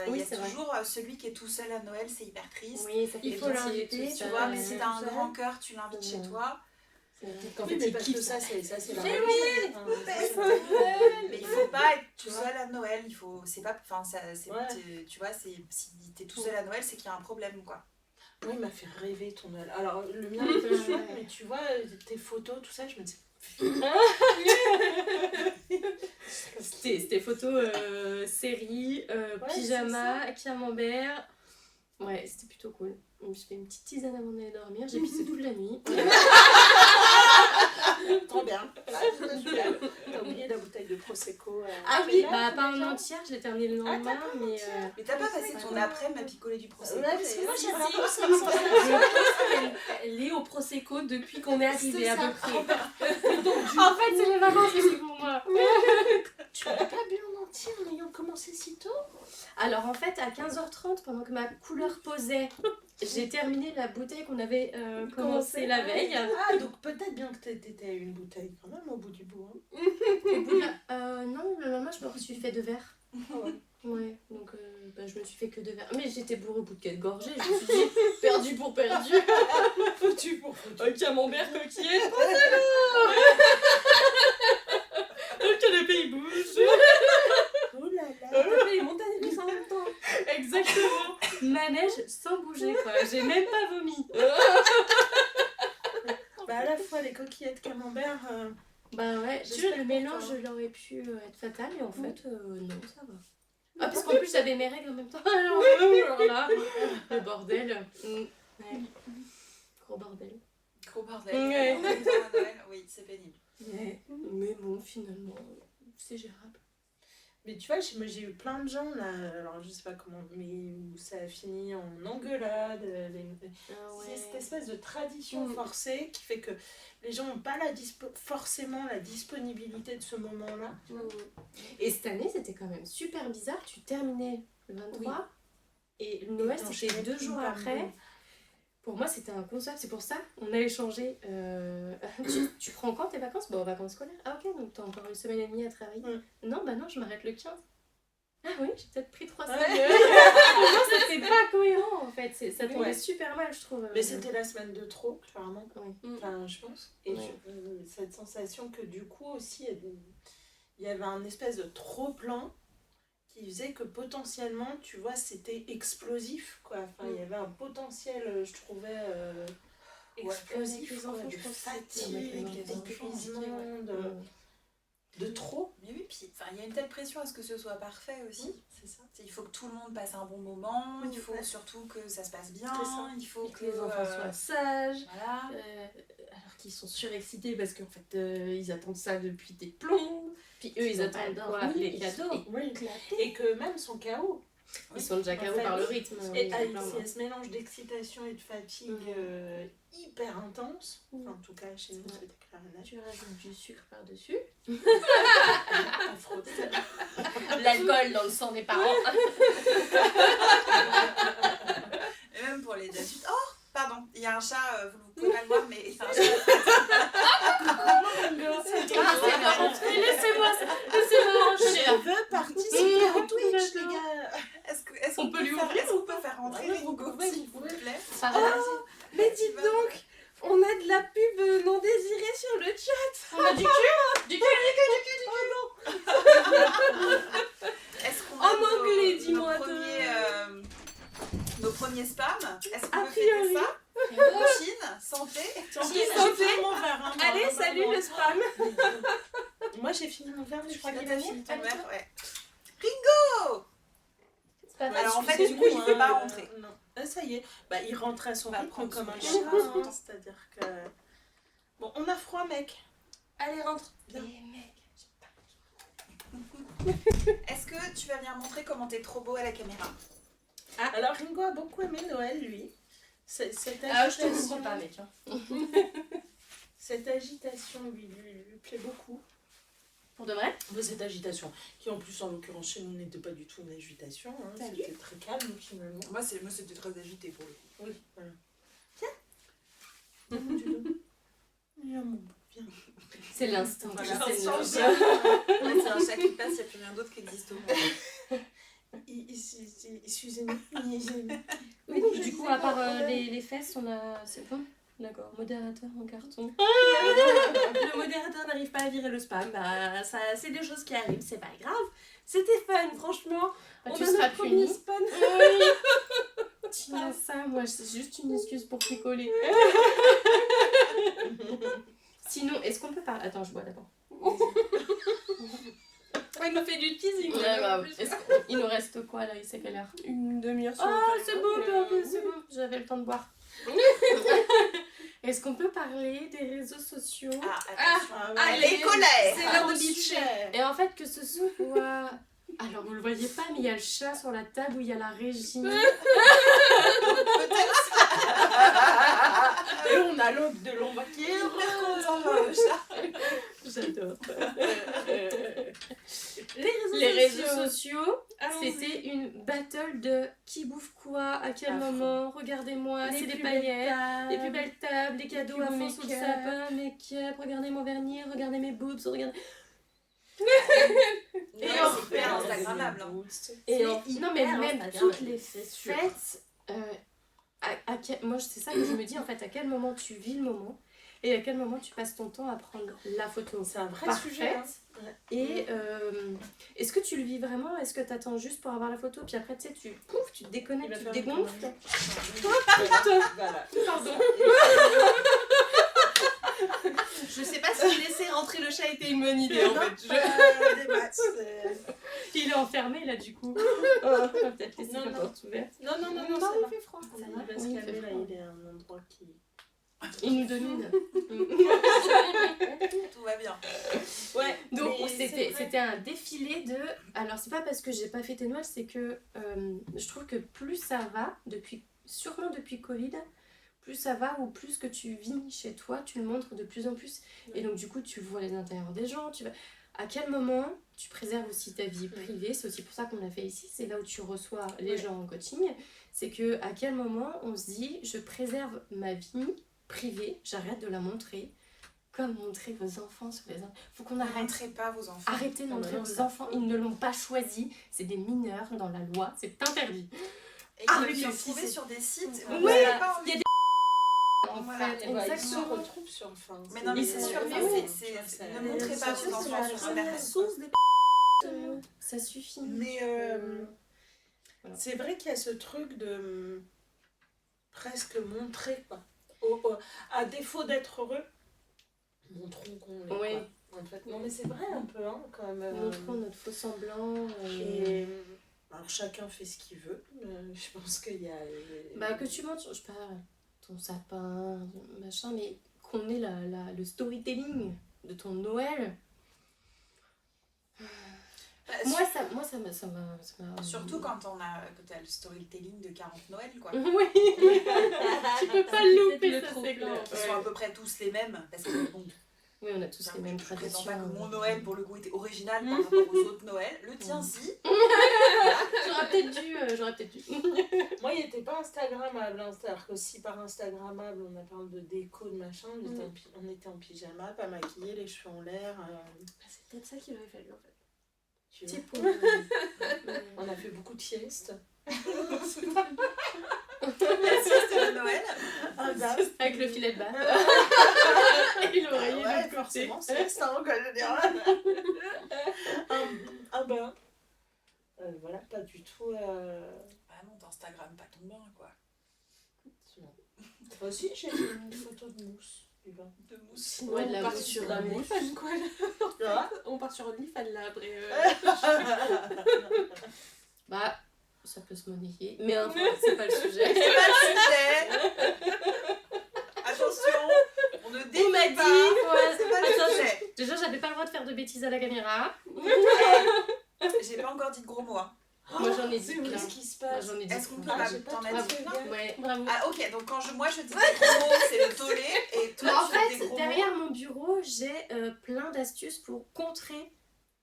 il Oui, y a c'est toujours celui qui est tout seul à Noël, c'est hyper triste. Oui, ça fait Il faut l'inviter, tu vois, mais si t'as un grand cœur, tu l'invites chez toi. Qu'en Oui, fait, mais il parce kiffe que ça, c'est la Mais religion. Mais il faut pas être tout seul à Noël, il faut, c'est pas, enfin, tu vois, si t'es tout seul à Noël, c'est qu'il y a un problème, quoi. Moi, il m'a fait rêver ton Noël. Alors, le mien est pas chouette, mais tu vois, tes photos, tout ça, je me disais... C'était photos série, pyjama, camembert. Ouais, c'était plutôt cool. Je me suis fait une petite tisane avant d'aller dormir, j'ai pissé toute la nuit. Trop bien. T'as oublié la bouteille de Prosecco. Ah oui, pas en entière, je l'ai terminée le lendemain, mais... Mais t'as pas passé ton après-m'a picolé du Prosecco? Ouais, parce que moi, j'ai Si, vraiment si, cette sensation. elle est au Prosecco depuis qu'on est arrivé à peu près. Donc, En fait, c'est les vacances aussi pour moi. tu n'as pas bu en entier en ayant commencé si tôt? Alors en fait, à 15h30, pendant que ma couleur posait, j'ai terminé la bouteille qu'on avait commencé la veille. Ah, donc peut-être bien que t'étais à une bouteille quand même au bout du bout. Hein. Au bout de non, le lendemain, je me suis fait 2 verres. Ouais, donc je me suis fait que 2 verres. Mais j'étais bourrée au bout de 4 gorgées, je me suis dit, perdu pour perdu. Foutu pour foutu. Un camembert coquillette, le canapé il bouge. Oh là là. T'as fait les montagnes russes en même temps. Exactement. Manège sans bouger quoi, j'ai même pas vomi. Bah à la fois les coquillettes camembert. Bah ouais, J'espère le pour mélange toi. il aurait pu être fatal et en fait non ça va. Ah parce qu'en plus j'avais mes règles en même temps. Alors là, le bordel. Ouais. Gros bordel. Gros bordel. Ouais. En même temps, à Noël, oui, c'est pénible. Ouais. Mais bon finalement c'est gérable. Mais tu vois, moi j'ai eu plein de gens là, alors je sais pas comment, mais où ça a fini en engueulade. C'est cette espèce de tradition forcée qui fait que les gens n'ont pas forcément la disponibilité de ce moment-là. Et cette année c'était quand même super bizarre, tu terminais le 23 et le Noël c'était 2 jours après. Pour moi, c'était inconcevable. C'est pour ça on a échangé. Tu prends quand tes vacances? Bon, vacances scolaires. Ah, ok, donc t'as encore une semaine et demie à travailler. Non, bah non, je m'arrête le 15. Ah oui, j'ai peut-être pris 3 semaines. Pour moi, c'était pas cohérent en fait. Ça tombait super mal, je trouve. Mais c'était la semaine de trop, clairement. Oui. Enfin, je pense. Et cette sensation que du coup aussi, il y avait un espèce de trop-plein qui faisait que potentiellement, tu vois, c'était explosif, quoi. Enfin, il y avait un potentiel, je trouvais, explosif, enfants, quoi, de je pense que fatigue, c'était d'épuisement, de trop. Mais oui, puis il y a une telle pression à ce que ce soit parfait aussi. C'est ça. Il faut que tout le monde passe un bon moment, il faut surtout que ça se passe bien, il faut que les enfants soient sages. Voilà. Alors qu'ils sont surexcités parce qu'en fait, ils attendent ça depuis des plombs. Puis eux, ils attendent quoi? Les cadeaux. Et que même son chaos. Ils sont déjà KO par le rythme. Et il y a ce mélange d'excitation et de fatigue hyper intense. Enfin, en tout cas, chez nous, c'était clair et net. Tu rajoutes du sucre par-dessus. À frotter. L'alcool dans le sang des parents. Et même pour les adultes. Oh, pardon, il y a un chat, vous pouvez pas le voir, mais c'est un chat. Laissez-moi enregistrer. Je veux participer au Twitch, les gars. Est-ce qu'on peut lui ouvrir Est-ce qu'on peut faire rentrer Ringo, s'il vous plaît? Mais dites donc, on a de la pub non désirée sur le chat. On a du cul. Du cul. Est-ce qu'on En anglais, dis-moi. nos premiers spams? Est-ce qu'on A peut fêter priori. ça? Chine, santé. Allez, salut le spam. Moi, j'ai fini mon verre, mais je crois qu'il T'as a fini fini. ton verre, ouais. Ringo! Alors en fait, du coup, il ne peut pas rentrer. Non. Ça y est, il rentre à son Va rythme prendre comme son un rythme. chien. C'est-à-dire que... Bon, on a froid, mec. Allez, rentre. Viens. Est-ce que tu vas venir montrer comment t'es trop beau à la caméra? Alors, Ringo a beaucoup aimé Noël, lui. Cette Je te agitation, comprends pas, mec. Hein. cette agitation lui plaît beaucoup. Pour de vrai? Cette agitation, qui en plus, en l'occurrence, chez nous, n'était pas du tout une agitation. Hein. T'as C'était très calme, finalement. Moi, c'était très agité pour le coup. Oui, voilà. Tiens. Viens, mon beau, viens. C'est l'instant. Voilà, c'est c'est le- un chat. Ouais, c'est un chat qui passe, il n'y a plus rien d'autre qui existe au monde. Excusez-moi. Oui, donc du coup, à part les fesses, on a. C'est bon? D'accord. Modérateur en carton. Le modérateur n'arrive pas à virer le spam. Bah, ça, c'est des choses qui arrivent, c'est pas grave. C'était fun, franchement. Bah, On tu a seras notre premier puni. spam. Oui. Tiens ça, moi, c'est juste une excuse pour picoler. Sinon, est-ce qu'on peut parler... Attends, je bois d'abord. Il nous fait du teasing. Ouais, bah, il nous reste quoi là? C'est quelle heure? Une demi-heure sur Ah, le c'est téléphone, bon, c'est bon. J'avais le temps de boire. Est-ce qu'on peut parler des réseaux sociaux? Ah, attention. Allez, les colères. c'est l'heure de bitcher. Et en fait, que ce soit... Alors, vous le voyez pas, mais il y a le chat sur la table où il y a la régie. Et on a l'autre de l'ombre qui est Super content de voir le chat. J'adore. Les réseaux sociaux, Allons-y. c'était une battle de qui bouffe quoi, à quel À fond. moment, regardez-moi, c'est des plus belles paillettes, tables. les plus belles tables, les cadeaux plus à beaux fond sous le make-up. sapin, make-up, regardez mon vernis, regardez mes boobs, regardez... Et en c'est hyper instagrammable. Hein. Et C'est non hyper mais même Instagrammable, toutes les c'est sûr. fêtes, moi c'est ça que je me dis en fait, à quel moment tu vis le moment et à quel moment tu passes ton temps à prendre la photo C'est un vrai parfaite. sujet. Hein. Et est-ce que tu le vis vraiment? Est-ce que tu attends juste pour avoir la photo puis après tu sais tu pouf, tu te déconnectes, tu te dégonfles? Voilà. Pardon. Je sais pas si laisser rentrer le chat était une bonne idée en fait. Des maths. Il est enfermé là du coup. On va peut-être laisser Non, la non. porte ouverte. Non, ça va. il fait froid. Il Ça va va, se oui, il calmer fait là, froid. il est à un endroit qui... Il nous domine. Tout va bien. Ouais. Donc mais c'est vrai. c'était un défilé de... Alors c'est pas parce que j'ai pas fêté Noël, c'est que je trouve que plus ça va, sûrement depuis Covid, plus ça va ou plus que tu vis chez toi, tu le montres de plus en plus. Et donc du coup tu vois les intérieurs des gens, tu vas... À quel moment tu préserves aussi ta vie privée? C'est aussi pour ça qu'on l'a fait ici, c'est là où tu reçois les gens en coaching. C'est que à quel moment on se dit je préserve ma vie privée, j'arrête de la montrer. Comme montrer vos enfants sur les... Faut qu'on Ne arrête. montrez pas vos enfants. Arrêtez de Ah, montrer non, vos ça- enfants, ils ne l'ont pas choisi, c'est des mineurs dans la loi, c'est interdit. Et qu'ils oui, peuvent se aussi, retrouver c'est- sur des sites où Oui, vous n'avez pas il y envie. a En Voilà. fait, Et bah, ils se exactement. retrouvent sur... Enfin, Mais non, mais Ils c'est sont- sûr, mais enfin, oui. ne montrez pas vos enfants sur Internet. source des Ça suffit. Mais Voilà. c'est vrai qu'il y a ce truc de presque montrer, quoi. À défaut d'être heureux, montrons qu'on l'est, Oui. quoi. En fait, non mais c'est vrai un peu, hein, quand même. Montrons notre faux semblant. Et alors chacun fait ce qu'il veut. Je pense qu'il y a... Bah que tu montres, je sais pas, ton sapin, machin, mais qu'on ait le storytelling de ton Noël. Moi ça m'a... Surtout quand t'as le storytelling de 40 Noël, quoi. Oui. Tu peux pas le louper, Le ça trop c'est plein. clair. Ils sont à peu près tous les mêmes. Parce que bon, Oui, on a tous les mêmes je ne prétends traditions. pas que mon Noël, pour le coup, était original par rapport aux autres Noëls. Le tien, si. J'aurais peut-être dû. Moi, il n'était pas Instagrammable. Hein. C'est-à-dire que si par Instagrammable, on a parlé de déco, de machin, on était en pyjama, pas maquillés, les cheveux en l'air. C'est peut-être ça qu'il aurait fallu en fait. Tu Petit vois. point. On a fait beaucoup de siestes. La sieste de Noël. Un bain. Avec le filet de bain. Et l'oreiller de Ouais, l'autre côté. forcément, sieste, hein, quoi, je veux dire. un bain. Voilà, pas du tout... Ah non, t'Instagram pas ton bain, quoi. Moi aussi, j'ai fait une photo de mousse. Du bain. De mousse. Ouais, de la on part mousse sur sur un la OnlyFans quoi. Ah. On part sur OnlyFans là après. Bah, ça peut se modifier. Mais enfin, c'est pas le sujet. C'est pas le sujet. Attention, on ne On m'a dit, ouais, C'est pas le attends, sujet. déjà j'avais pas le droit de faire de bêtises à la caméra. J'ai pas encore dit de gros mots. Hein. Moi j'en ai dit C'est plein. qu'est-ce qui se Moi passe? j'en ai dit Est-ce qu'on peut plein. j'ai pas t'en trop mettre fait plein? gaffe. Ouais, bravo. Ah ok, donc quand moi je dis des gros mots, c'est le tollé et toi Mais en tu dis des fait, gros derrière mon bureau, j'ai plein d'astuces pour contrer.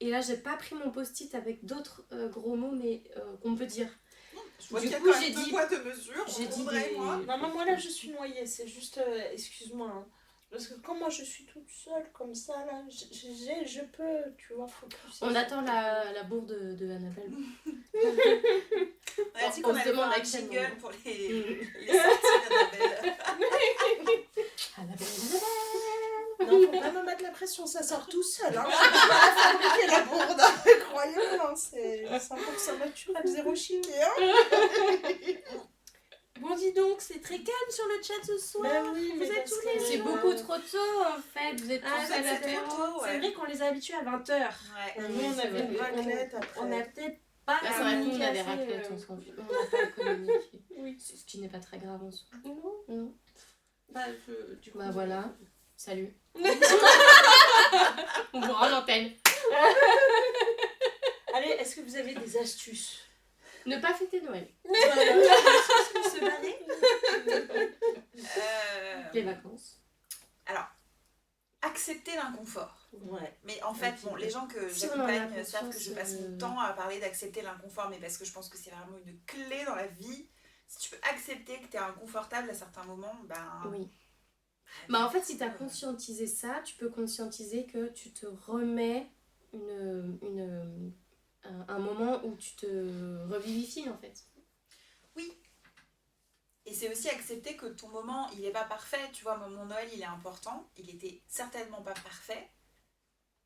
Et là, j'ai pas pris mon post-it avec d'autres gros mots, mais qu'on peut dire. mots. Je vois Du qu'il y a coup, quand j'ai même deux dit- poids, deux mesures. j'ai dit Audrey et des- moi. Non, mais moi là je suis noyée, c'est juste, excuse-moi, hein. Parce que quand moi je suis toute seule comme ça, là, je peux, tu vois, focus. On attend la bourde de Annabelle. On a dit On qu'on se allait demande faire un à quel jingle moment. pour les sorties d'Annabelle. Annabelle. Non, faut pas me mettre la pression, ça sort tout seul. Hein. Je peux pas la fabriquer la bourde, croyez-moi, hein, c'est 100% naturel, zéro chimie. Hein. Bon, dis donc, c'est très calme sur le chat ce soir. Ben oui, Vous mais êtes parce tous que- les C'est jours. beaucoup trop tôt en fait. Vous êtes Ah, tous ça, à c'est l'apéro. trop tôt, C'est ouais. vrai qu'on les a habitués à 20h. Ouais. Nous, on c'est avait vrai. une raclette après. On a peut-être pas Ah, c'est vrai que nous on a des communiqué assez, raclettes, on s'en fout. On n'a pas communiqué. Oui. Ce qui n'est pas très grave en soi. Non. Non. Bah, du coup, Bah voilà. Salut. On vous rend l'antenne. Allez, est-ce que vous avez des astuces? Ne pas fêter Noël. Se barrer? Les vacances. Alors, accepter l'inconfort. Ouais. Mais en fait, bon, les gens que Si on en a j'accompagne savent que je conscience, passe mon temps à parler d'accepter l'inconfort, mais parce que je pense que c'est vraiment une clé dans la vie. Si tu peux accepter que tu es inconfortable à certains moments, ben. Oui. Bah en fait, si tu as conscientisé ça, tu peux conscientiser que tu te remets un moment où tu te revivifies en fait. Et c'est aussi accepter que ton moment, il n'est pas parfait. Tu vois, mon Noël, il est important. Il était certainement pas parfait.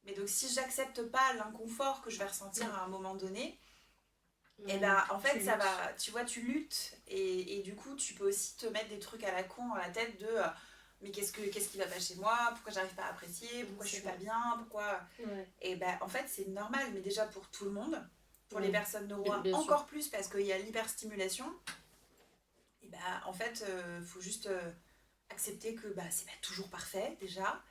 Mais donc, si j'accepte pas l'inconfort que je vais ressentir à un moment donné, et ben en fait, ça va. Tu vois, tu luttes. Et du coup, tu peux aussi te mettre des trucs à la con dans la tête de. Mais qu'est-ce qui va pas chez moi? Pourquoi j'arrive pas à apprécier? Pourquoi je suis pas bien? Pourquoi. Ouais. Et ben en fait, c'est normal. Mais déjà pour tout le monde. Pour les personnes neurois, bien sûr. encore plus parce qu'il y a l'hyperstimulation. Et bah en fait, faut juste accepter que bah, c'est pas toujours parfait déjà,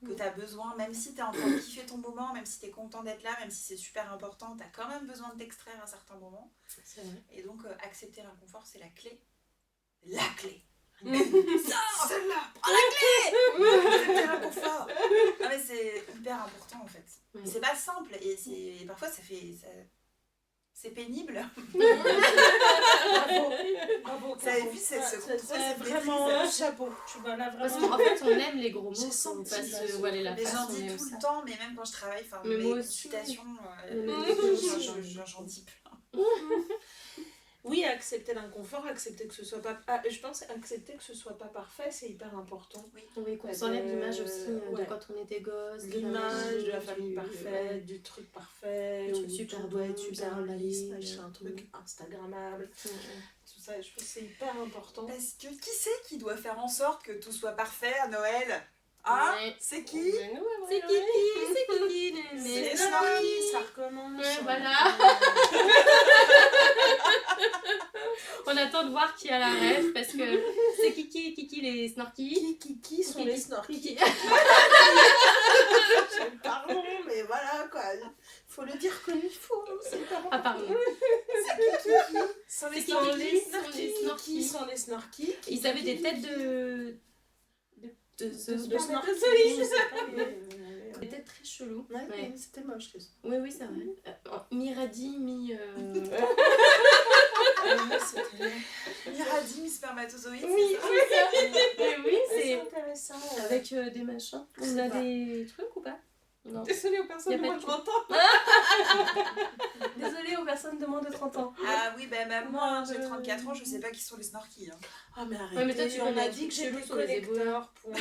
que tu as besoin, même si tu es en train de kiffer ton moment, même si tu es content d'être là, même si c'est super important, tu as quand même besoin de t'extraire à certains moments. C'est vrai. Et donc accepter l'inconfort, c'est la clé. La clé. Sors celle-là, prends la clé. Accepter l'inconfort. Non mais c'est hyper important en fait. Mm. C'est pas simple et parfois ça fait... C'est pénible. Bravo. Bravo. Ça évite ce contrôle, C'est cette vraiment maîtrise. chapeau. Tu vois là Parce vraiment. qu'en fait, on aime les gros mots, J'ai faut senti pas la se soupe. voiler la Mais face, j'en on dis aime tout ça. le temps, mais même quand je travaille, enfin, Mais mes moi aussi. consultations, j'en dis plein. Oui, accepter l'inconfort, accepter que ce soit pas. Ah, je pense accepter que ce soit pas parfait, c'est hyper important. Oui, qu'on s'enlève l'image aussi de ouais. quand on était gosse. L'image de la famille du- parfaite, du truc parfait, Du truc ou super tout beau, doit être super super emballé, lisse, machin, truc instagrammable. Tout ça, je trouve que c'est hyper important. Parce que qui c'est qui doit faire en sorte que tout soit parfait à Noël? Ah, Ouais. c'est qui? C'est Kiki, c'est Kiki, C'est néné. Snorky, ça recommence. Ouais, voilà. On attend de voir qui a la rêve parce que c'est Kiki les Snorky. Qui sont les Snorky? Kiki. Pardon, mais voilà quoi. Faut le dire comme il faut, c'est hyper important. Ah pardon. Sont C'est les qui Snorky. les Snorky. Qui sont les Snorky? Ils avaient des têtes de De Snorky. Snorky. Oui, je sais pas, mais- des têtes très cheloues. Ouais, Ouais. mais c'était moche. Oui, oui, c'est vrai. Mi-radis, mi... Miradi, spermatozoïde. Oui, c'est ça. oui, C'est c'est intéressant. avec des machins. Je On sais a pas. des trucs ou pas? Non. Désolée aux personnes Y a de pas moins de de 30 ans. Désolée aux personnes de moins de 30 ans. Ah oui, bah même moi, j'ai Non, 34 ans, je sais pas qui sont les Snorky. Hein. Ah mais arrêtez, Ouais, mais toi, tu on connais a un dit truc que j'étais chelou sur les collector. Point.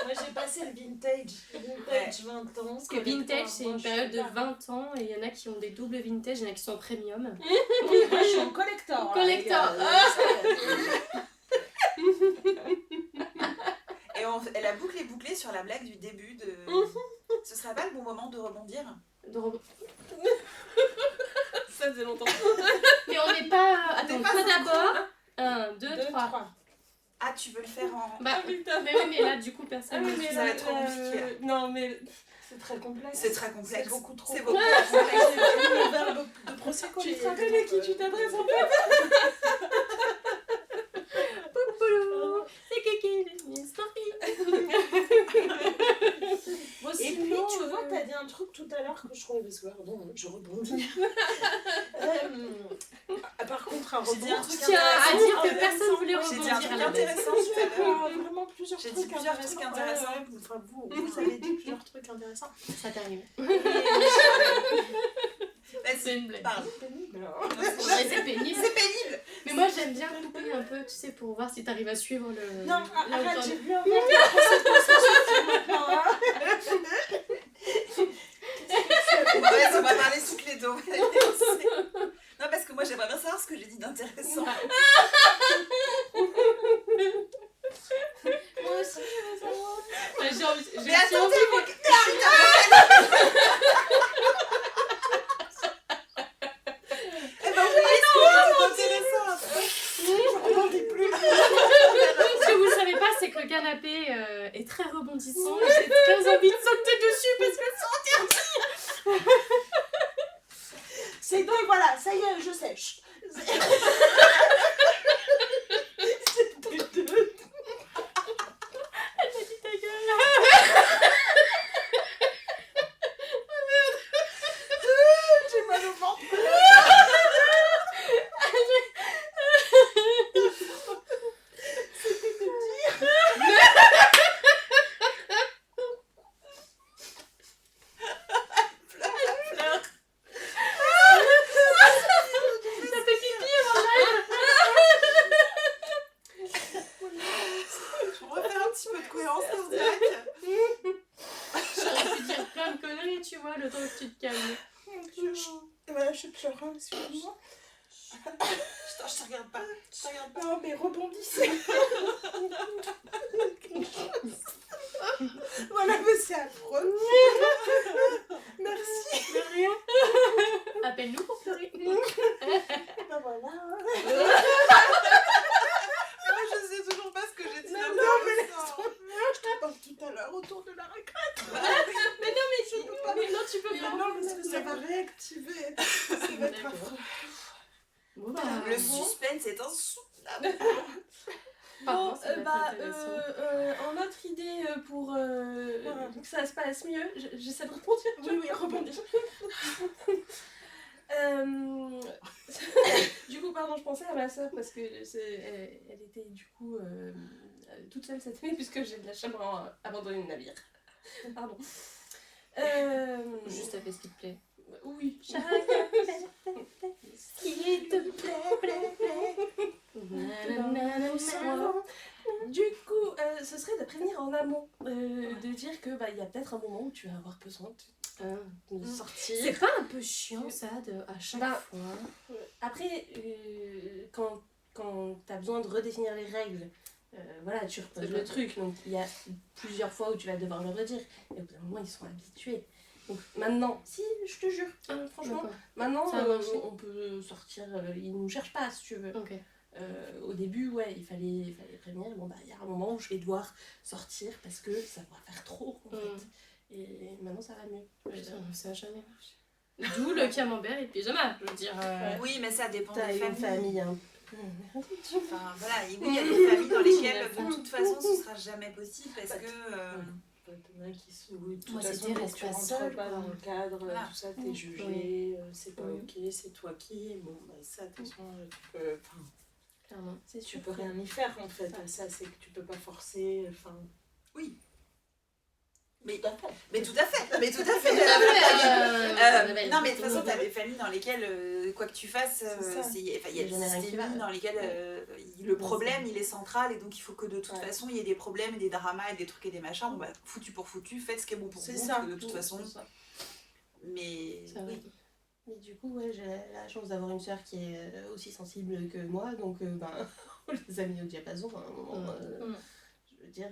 Moi j'ai passé le vintage. Vintage 20 ans. Parce que vintage, c'est une période de 20 ans et il y en a qui ont des doubles vintage, il y en a qui sont premium. Moi je suis en collector. là, Collector. les gars. Et la boucle est bouclée sur la blague du début de... Ce serait pas le bon moment de rebondir? Ça faisait longtemps. Mais on n'est pas... Attends, n'est pas toi au d'abord. 1, 2, 2, 3. 3. Ah, tu veux le faire en... Bah, putain. mais oui, mais là, du coup, personne ne ça va être trop compliqué, là. Non, mais C'est très complexe. C'est très complexe. C'est beaucoup trop C'est complexe. beaucoup trop complexe. Le verbe de Prosecco. tu te rappelles à qui tu t'adresses en fait? Poupoulou, c'est Kiki, une story. Bon, Et puis, sinon, tu vois, t'as dit un truc tout à l'heure que je trouvais... Pardon, je rebondis. Par contre, un J'ai dit un rebond... truc Tiens à dire que intéressant. personne voulait J'ai dit un rebondir truc à la base. intéressant tout à l'heure. Vraiment plusieurs J'ai trucs dit plusieurs trucs intéressants. Ouais, ouais, enfin, vous avez dit plusieurs trucs intéressants. Ça t'arrive. Vas-y, une blague. parle. C'est pénible. Ouais, c'est pénible. C'est pénible. Mais moi, j'aime bien couper un peu, tu sais, pour voir si t'arrives à suivre le... Non, la arrête, hauteur j'ai de- vu un verre de Prosecco, ça suffit maintenant. Hein. Ouais, on va parler toutes les deux. Non, parce que moi, j'aimerais bien savoir ce que j'ai dit d'intéressant. Moi aussi, je veux savoir. J'ai envie... Mais attendez, moi... Eh ben oui, ce que j'ai dit d'intéressant. J'en rendais plus. Ce que vous ne savez pas, c'est que le canapé est très rebondissant. J'ai très envie de sauter dessus parce que C'est donc, voilà, ça y est, je sèche. C'était deux. ta gueule. J'ai mal au ventre. C'était de dire. Ça fait pipi avant On va faire un petit peu de cohérence cardiaque. J'aurais pu dire plein de conneries, tu vois, le temps que tu te calmes. Voilà, je pleure, hein, excuse-moi. Je te regarde pas. Je te regarde pas. Non, mais rebondissez. Voilà, mais c'est affreux. Merci. De rien. Appelle-nous pour pleurer. Ben voilà. Moi, je sais toujours pas ce que j'ai dit Non, d'intéressant. Je te parle tout à l'heure autour de la récré. Mais non, mais tu peux pas. Mais non, tu peux pas. Non, parce que ça va réactiver. Ça va être D'accord. affreux. Bon, bah, Le suspense est insoutenable. par Bon, contre, ça va être intéressant. en autre idée pour que ça se passe mieux, j'essaie de rebondir. Oui, oui, rebondis. Du coup, pardon, je pensais à ma soeur parce que elle était du coup toute seule cette année puisque j'ai de la chambre abandonné le navire. Pardon. Juste à fait ce qui te plaît. Oui. Chacun ce qui te plaît. Du coup, ce serait de prévenir en amont, de dire que il y a peut-être un moment où tu vas avoir besoin de sortir. C'est pas un peu chiant ça à chaque Bah, fois? Après, quand tu as besoin de redéfinir les règles, voilà, tu reposes le truc. Donc il y a plusieurs fois où tu vas devoir le redire. Et au bout d'un moment, ils sont habitués. Donc maintenant, si, je te jure, franchement, D'accord. maintenant, Ça a marché. on peut sortir. Ils nous cherchent pas, si tu veux. Ok. Au début, ouais, il fallait prévenir. Bon, il y a un moment où je vais devoir sortir parce que ça va faire trop, en fait. Et maintenant, ça va mieux. Putain, ça a jamais marché. D'où le camembert et le pyjama, je veux dire. Oui, mais ça dépend T'as des une familles. famille, hein. Enfin, voilà, oui, il y a des familles dans lesquelles, de toute façon, ce sera jamais possible parce que... T'en as qui se. Oui, de toute Moi, façon, c'était quand reste tu pas rentres seul, pas quoi. dans le cadre, Voilà. tout ça, t'es Oui. jugé, c'est pas Oui. ok, c'est toi qui. Bon, ça, de toute façon, tu peux. Enfin, Clairement. C'est tu sûr. peux rien y faire en fait. Ça, c'est que tu peux pas forcer. Enfin. Oui. Mais tout à fait. Mais tout à fait, mais tout à fait. Non, mais de toute façon, t'as des familles dans lesquelles, quoi que tu fasses, C'est ça. il y a Il y a jamais rien des qui va. familles dans lesquelles le problème, il est central, et donc il faut que de toute Ouais. façon, il y ait des problèmes, et des dramas, et des trucs et des machins. Bon, bah, foutu pour foutu, faites ce qui est bon pour C'est vous, ça. parce que de toute façon... C'est ça. Mais... Ça va. Oui. Mais du coup, ouais, j'ai la chance d'avoir une sœur qui est aussi sensible que moi, donc on les a mis au diapason à un moment. Je veux dire,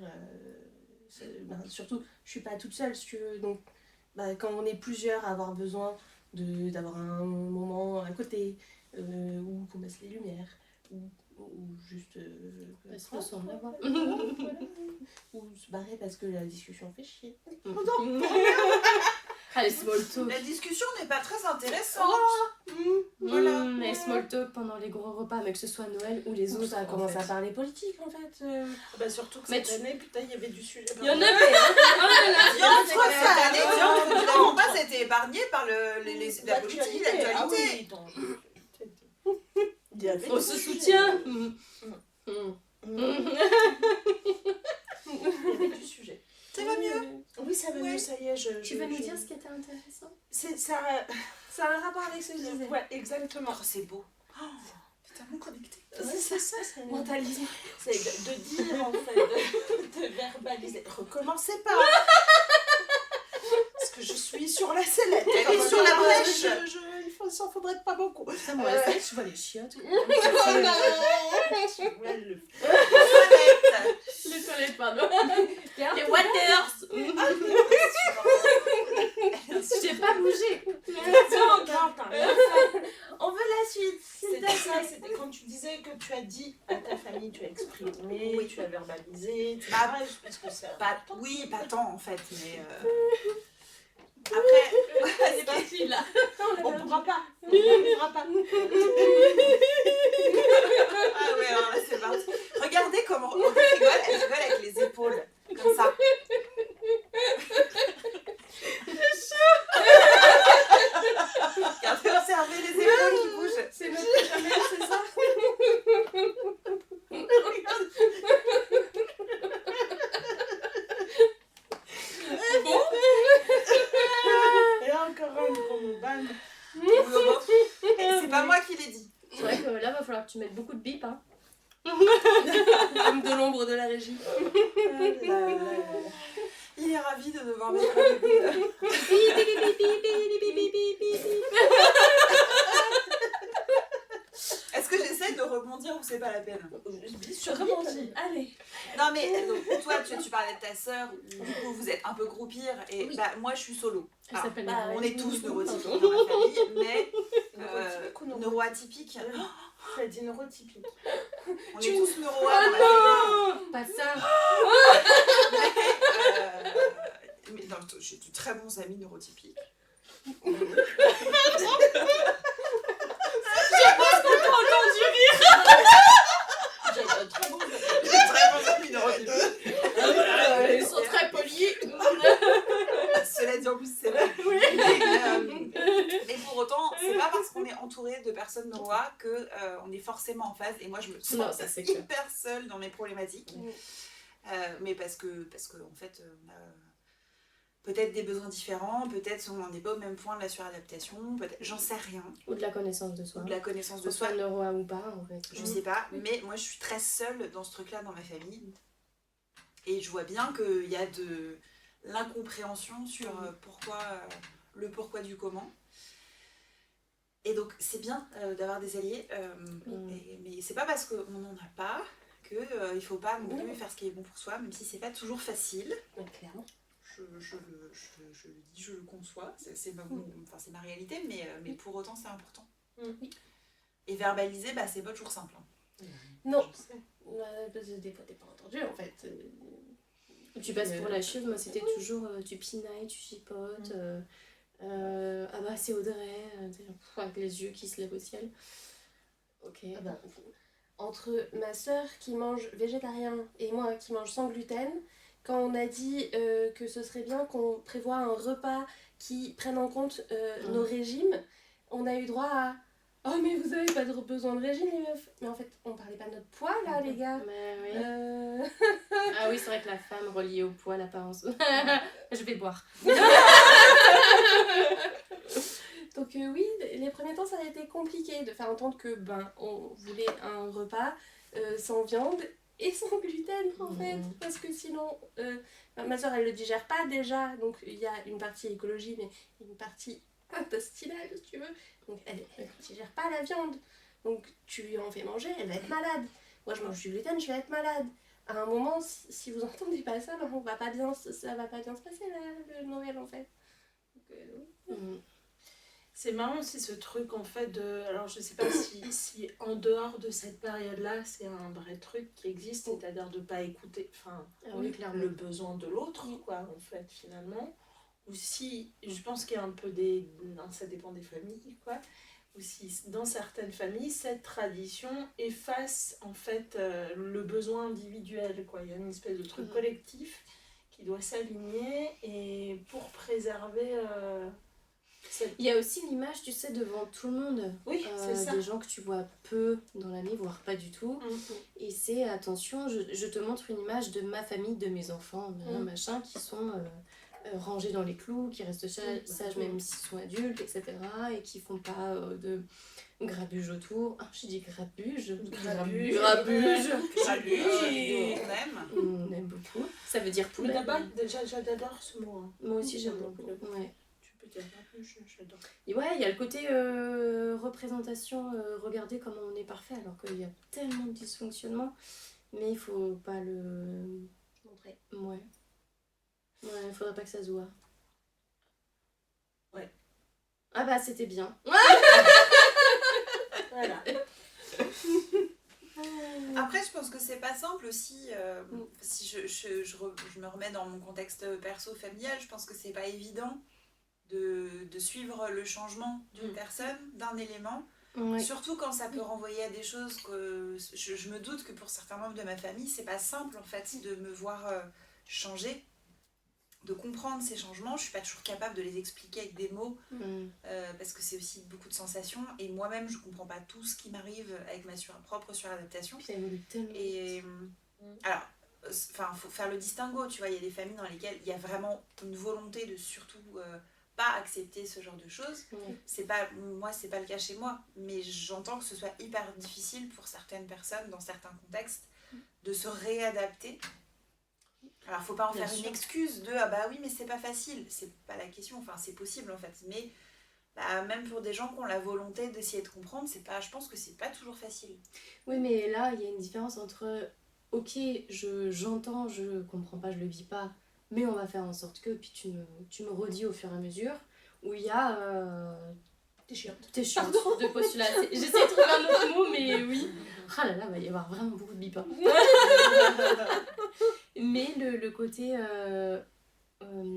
surtout, je suis pas toute seule, si tu veux, donc quand on est plusieurs à avoir besoin d'avoir un moment à côté, où qu'on baisse les lumières, où ou juste Parce qu'on s'en va. voilà. Ou se barrer parce que la discussion fait chier. Allez, small talk. La discussion n'est pas très intéressante. Voilà. Mais small talk pendant les gros repas, mais que ce soit Noël ou les autres. Ça a en commencé fait. à parler politique en fait. Bah surtout que Mais cette année, putain, il y avait du sujet. Il y en avait, hein. Diantre, cette année, Ah, diantre, nous n'avons pas été épargnés par la politique, l'actualité. Ah oui, donc, il y avait On du se sujet. soutient. Il y avait du sujet. Ça va mieux. Oui, ça va Ouais. mieux, ça y est. Tu veux nous dire ce qui était intéressant? Ça... Ça a un rapport avec ce que je disais. Ouais, exactement. Oh, c'est beau. Oh, t'es tellement connecté. C'est ça, c'est Mentalisme. C'est de dire en fait, de verbaliser. Recommencez pas. Parce que je suis sur la sellette. Elle est sur la brèche. Il s'en faudrait pas beaucoup. Ça, moi, je vois les chiottes. Ouais, le- Les toilettes, pardon. Les Les waters. J'ai pas bougé. On veut la suite. C'était ça, c'était quand tu disais que tu as dit à ta famille, tu as exprimé, Oui. tu as verbalisé, etc. Bah, Je pense que ça... Oui, pas tant en fait, mais après, C'est parti là. On pourra pas. On pourra pas. ah ouais, alors là c'est parti. Regardez comment on rigole, elle rigole avec les épaules, comme ça. Regardez, observez les épaules qui bougent. C'est notre caméra, c'est ça? Et encore un gros mot, bam. C'est pas moi qui l'ai dit. C'est vrai que là, va falloir que tu mettes beaucoup de bip. Hein. Comme de l'ombre de la régie. Il est ravi de devoir mettre le bébé. Est-ce que j'essaie de rebondir ou c'est pas la peine? Rebondis. Allez. Non mais donc, toi tu parlais de ta sœur, du coup vous êtes un peu groupir et Oui. bah moi je suis solo. Elle Alors, s'appelle bah, on est tous neurotypiques Pardon. dans ma famille, mais Neurotypique ou neuroatypiques. Tu as dit neurotypique. On est tous neuroa dans la famille. Pas ça. Mais non, j'ai de très bons amis neurotypiques. J'ai un très bon J'ai de très bons amis neurotypiques. Ils sont très polis. Cela dit en plus c'est vrai. Mais pour autant, c'est pas parce qu'on est entouré de personnes neuroa que on est forcément en phase. Et moi je me Non, sens ça, c'est clair. hyper seule dans mes problématiques. Mais parce que en fait on a peut-être des besoins différents, peut-être on n'en est pas au même point de la suradaptation, peut-être j'en sais rien, Ou de la connaissance de soi. ou de la connaissance de Que ce soit soi, neuroa ou pas, en fait. je sais pas, mais moi je suis très seule dans ce truc-là dans ma famille. Et je vois bien qu'il y a de l'incompréhension sur le pourquoi du comment. Et donc c'est bien d'avoir des alliés, mais c'est pas parce qu'on n'en a pas qu'il ne faut pas non plus faire ce qui est bon pour soi, même si c'est pas toujours facile. Clairement. Je le dis, je le conçois, c'est ma réalité, mais pour autant c'est important. Et verbaliser, bah, c'est pas toujours simple. Hein. Non. Je sais. Parce que des fois, t'es pas entendu en fait. Tu passes pour la chieuse, moi c'était toujours tu pinailles, tu chipotes. Ah bah c'est Audrey, avec les yeux qui se lèvent au ciel. Ok. Ah bah, entre ma sœur qui mange végétarien et moi qui mange sans gluten, quand on a dit que ce serait bien qu'on prévoie un repas qui prenne en compte nos régimes, on a eu droit à « Oh mais vous avez pas besoin de régime les meufs !» Mais en fait, on parlait pas de notre poids là les gars. Mais oui. Ah oui, c'est vrai que la femme reliée au poids, l'apparence. Je vais boire. Donc oui, les premiers temps ça a été compliqué de faire entendre que on voulait un repas sans viande et sans gluten en fait, parce que sinon ma soeur elle le digère pas déjà, donc il y a une partie écologie mais une partie intestinale si tu veux, donc elle digère pas la viande, donc tu lui en fais manger, elle va être malade. Moi je mange du gluten, je vais être malade. À un moment, si vous entendez pas ça, ça va pas bien se passer le Noël en fait. Donc, C'est marrant aussi ce truc en fait de... Alors je sais pas si en dehors de cette période-là, c'est un vrai truc qui existe, c'est-à-dire de pas écouter oui, clairement. le besoin de l'autre, quoi, en fait, finalement. Ou si, je pense qu'il y a un peu non, ça dépend des familles, quoi. Ou si dans certaines familles, cette tradition efface en fait le besoin individuel, quoi. Il y a une espèce de truc collectif qui doit s'aligner et pour préserver... Il y a aussi l'image, tu sais, devant tout le monde. Oui, c'est ça. Des gens que tu vois peu dans l'année, voire pas du tout. Et c'est, attention, je te montre une image de ma famille, de mes enfants, machin, qui sont rangés dans les clous, qui restent sages même s'ils sont adultes, etc. Et qui font pas de grabuge autour. Ah, j'ai dit grabuge. Grabuge. On aime beaucoup. Ça veut dire poulet. Mais d'abord, déjà, j'adore ce mot. Hein. Moi aussi, j'aime beaucoup. Ouais. J'adore. Et ouais, il y a le côté représentation, regardez comment on est parfait, alors qu'il y a tellement de dysfonctionnements, mais il faut pas le montrer. Ouais. Ouais, il faudrait pas que ça se voit. Ouais. Ah bah, c'était bien. Voilà. Après, je pense que c'est pas simple aussi. Si je me remets dans mon contexte perso familial, je pense que c'est pas évident de suivre le changement d'une personne, d'un élément. Ouais. Surtout quand ça peut renvoyer à des choses que je me doute que pour certains membres de ma famille, c'est pas simple en fait de me voir changer, de comprendre ces changements. Je suis pas toujours capable de les expliquer avec des mots parce que c'est aussi beaucoup de sensations et moi-même je comprends pas tout ce qui m'arrive avec ma propre suradaptation. Ça évolue tellement. Et alors, faut faire le distinguo, tu vois, il y a des familles dans lesquelles il y a vraiment une volonté de surtout pas accepter ce genre de choses. Moi, c'est pas le cas chez moi, mais j'entends que ce soit hyper difficile pour certaines personnes dans certains contextes de se réadapter. Alors, faut pas en faire une excuse de ah bah oui, mais c'est pas facile, c'est pas la question, enfin c'est possible en fait, mais même pour des gens qui ont la volonté d'essayer de comprendre, je pense que c'est pas toujours facile. Oui, mais là, il y a une différence entre ok, j'entends, je comprends pas, je le vis pas, mais on va faire en sorte que, puis tu me redis au fur et à mesure, où il y a... T'es chiante. De postulat. J'essaie de trouver un autre mot, mais oui. Ah là là, il va y avoir vraiment beaucoup de bip. Mais le côté,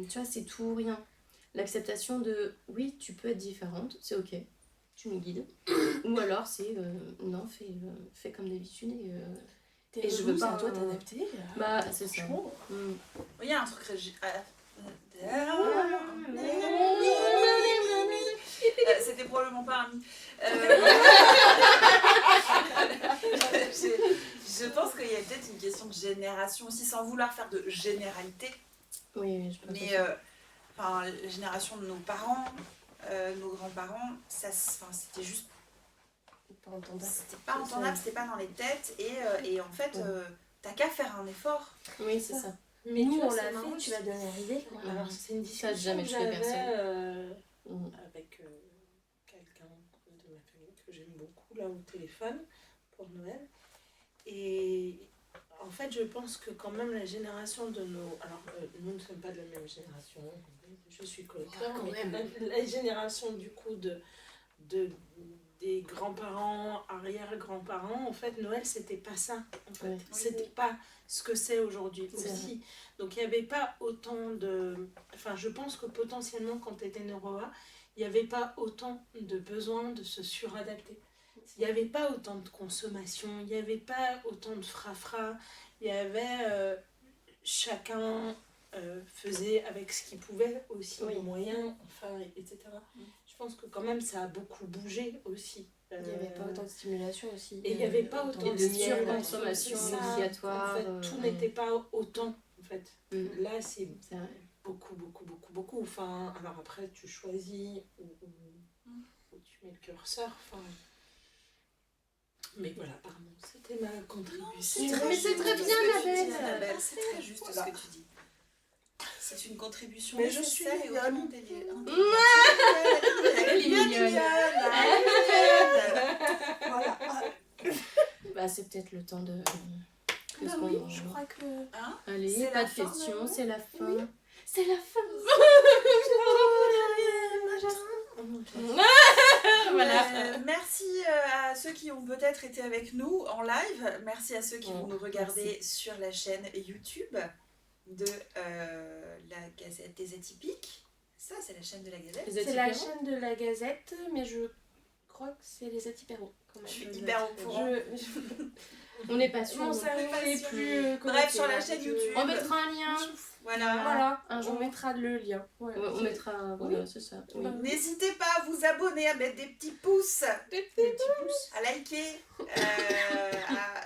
tu vois, c'est tout ou rien. L'acceptation de, oui, tu peux être différente, c'est ok, tu nous guides. Ou alors c'est, non, fais comme d'habitude et je veux pas... à toi t'adapter. Bah, c'est ça. Il y a un truc... C'était probablement pas un mi. Je pense qu'il y a peut-être une question de génération aussi, sans vouloir faire de généralité. Oui, je pense. Mais la génération de nos parents, nos grands-parents, c'était juste pas entendable. C'était pas entendable, c'était pas dans les têtes. Et en fait, t'as qu'à faire un effort. Oui, c'est ça. Mais nous, on l'a fait, marrant, tu vas bien y arriver. Alors, c'est une discussion jamais que tué j'avais personne. avec quelqu'un de ma famille que j'aime beaucoup, là, au téléphone, pour Noël. Et en fait, je pense que quand même la génération de nos... Alors, nous ne sommes pas de la même génération, je suis collecteur, mais la génération, du coup, des grands-parents, arrière-grands-parents, en fait, Noël, c'était pas ça. En fait. C'était pas ce que c'est aujourd'hui aussi. Donc, il n'y avait pas autant de... Enfin, je pense que potentiellement, quand tu étais neuroa, il n'y avait pas autant de besoin de se suradapter. Il n'y avait pas autant de consommation, il n'y avait pas autant de frafra. Il y avait... chacun faisait avec ce qu'il pouvait aussi, les moyens, enfin, etc. Je pense que quand même, ça a beaucoup bougé aussi. Il n'y avait pas autant de stimulation aussi. Et il n'y avait pas autant de surconsommation obligatoire. En fait, tout n'était pas autant, en fait. Là, c'est beaucoup, beaucoup, beaucoup, beaucoup. Enfin, alors après, tu choisis où tu mets le curseur. Enfin... Mais voilà, pardon, c'était ma contribution. Mais c'est très bien, Annabelle. C'est très juste ce que tu dis. C'est une contribution. Mais je suis et autrement Elle est mignonne. Voilà. Bah, c'est peut-être le temps de... Bah oui, je crois que... Allez, pas de questions, c'est la fin. C'est la fin. Voilà. Merci à ceux qui ont peut-être été avec nous en live. Merci à ceux qui vont nous regarder sur la chaîne YouTube de la Gazette des Atypiques. Ça, c'est la chaîne de la Gazette. Les C'est la Atypéros. chaîne de la Gazette, mais je crois que c'est les Atypéros quand même. Je suis hyper au courant. On n'est pas sûr. Mon non. cerveau pas n'est sûre. plus Bref, connecté, sur la là, chaîne je- YouTube. On mettra un lien. Voilà. Voilà, Un on jour. mettra le lien. Ouais. Ouais, on mettra. Voilà, c'est ça. Oui. Bah, N'hésitez pas à vous abonner, à mettre des petits pouces, Des petits pouces. à liker, à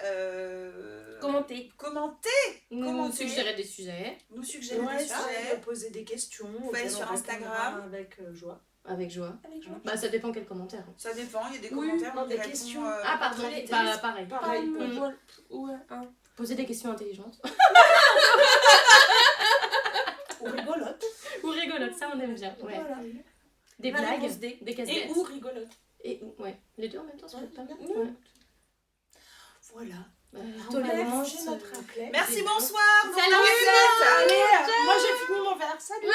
Commenter. commenter, Nous Commentez. suggérer des sujets. nous suggérer Ouais, des ça, sujets. me poser des questions. Faut aller auxquelles sur on Instagram. répondra avec joie. Avec joie. Avec joie. Bah, ça dépend quel commentaire. Ça dépend, il y a des Oui, commentaires, non, on y des répond, questions. Ah, pardon. très vite. Bah, pareil. Pareil. Ouais, hein. Poser des questions intelligentes. Ou rigolote. Ou rigolotes, ça on aime bien. Ouais. Voilà. Des La blagues, réponse D. des casse-têtes. Et ou rigolote. Et ouais. Les deux en même temps, ça peut être pas mal. Ouais. Ouais. Voilà. Toi, On va tolérance. manger notre raclette. Merci, Des- bonsoir. Salut. Allez, moi j'ai fini mon verre. Salut.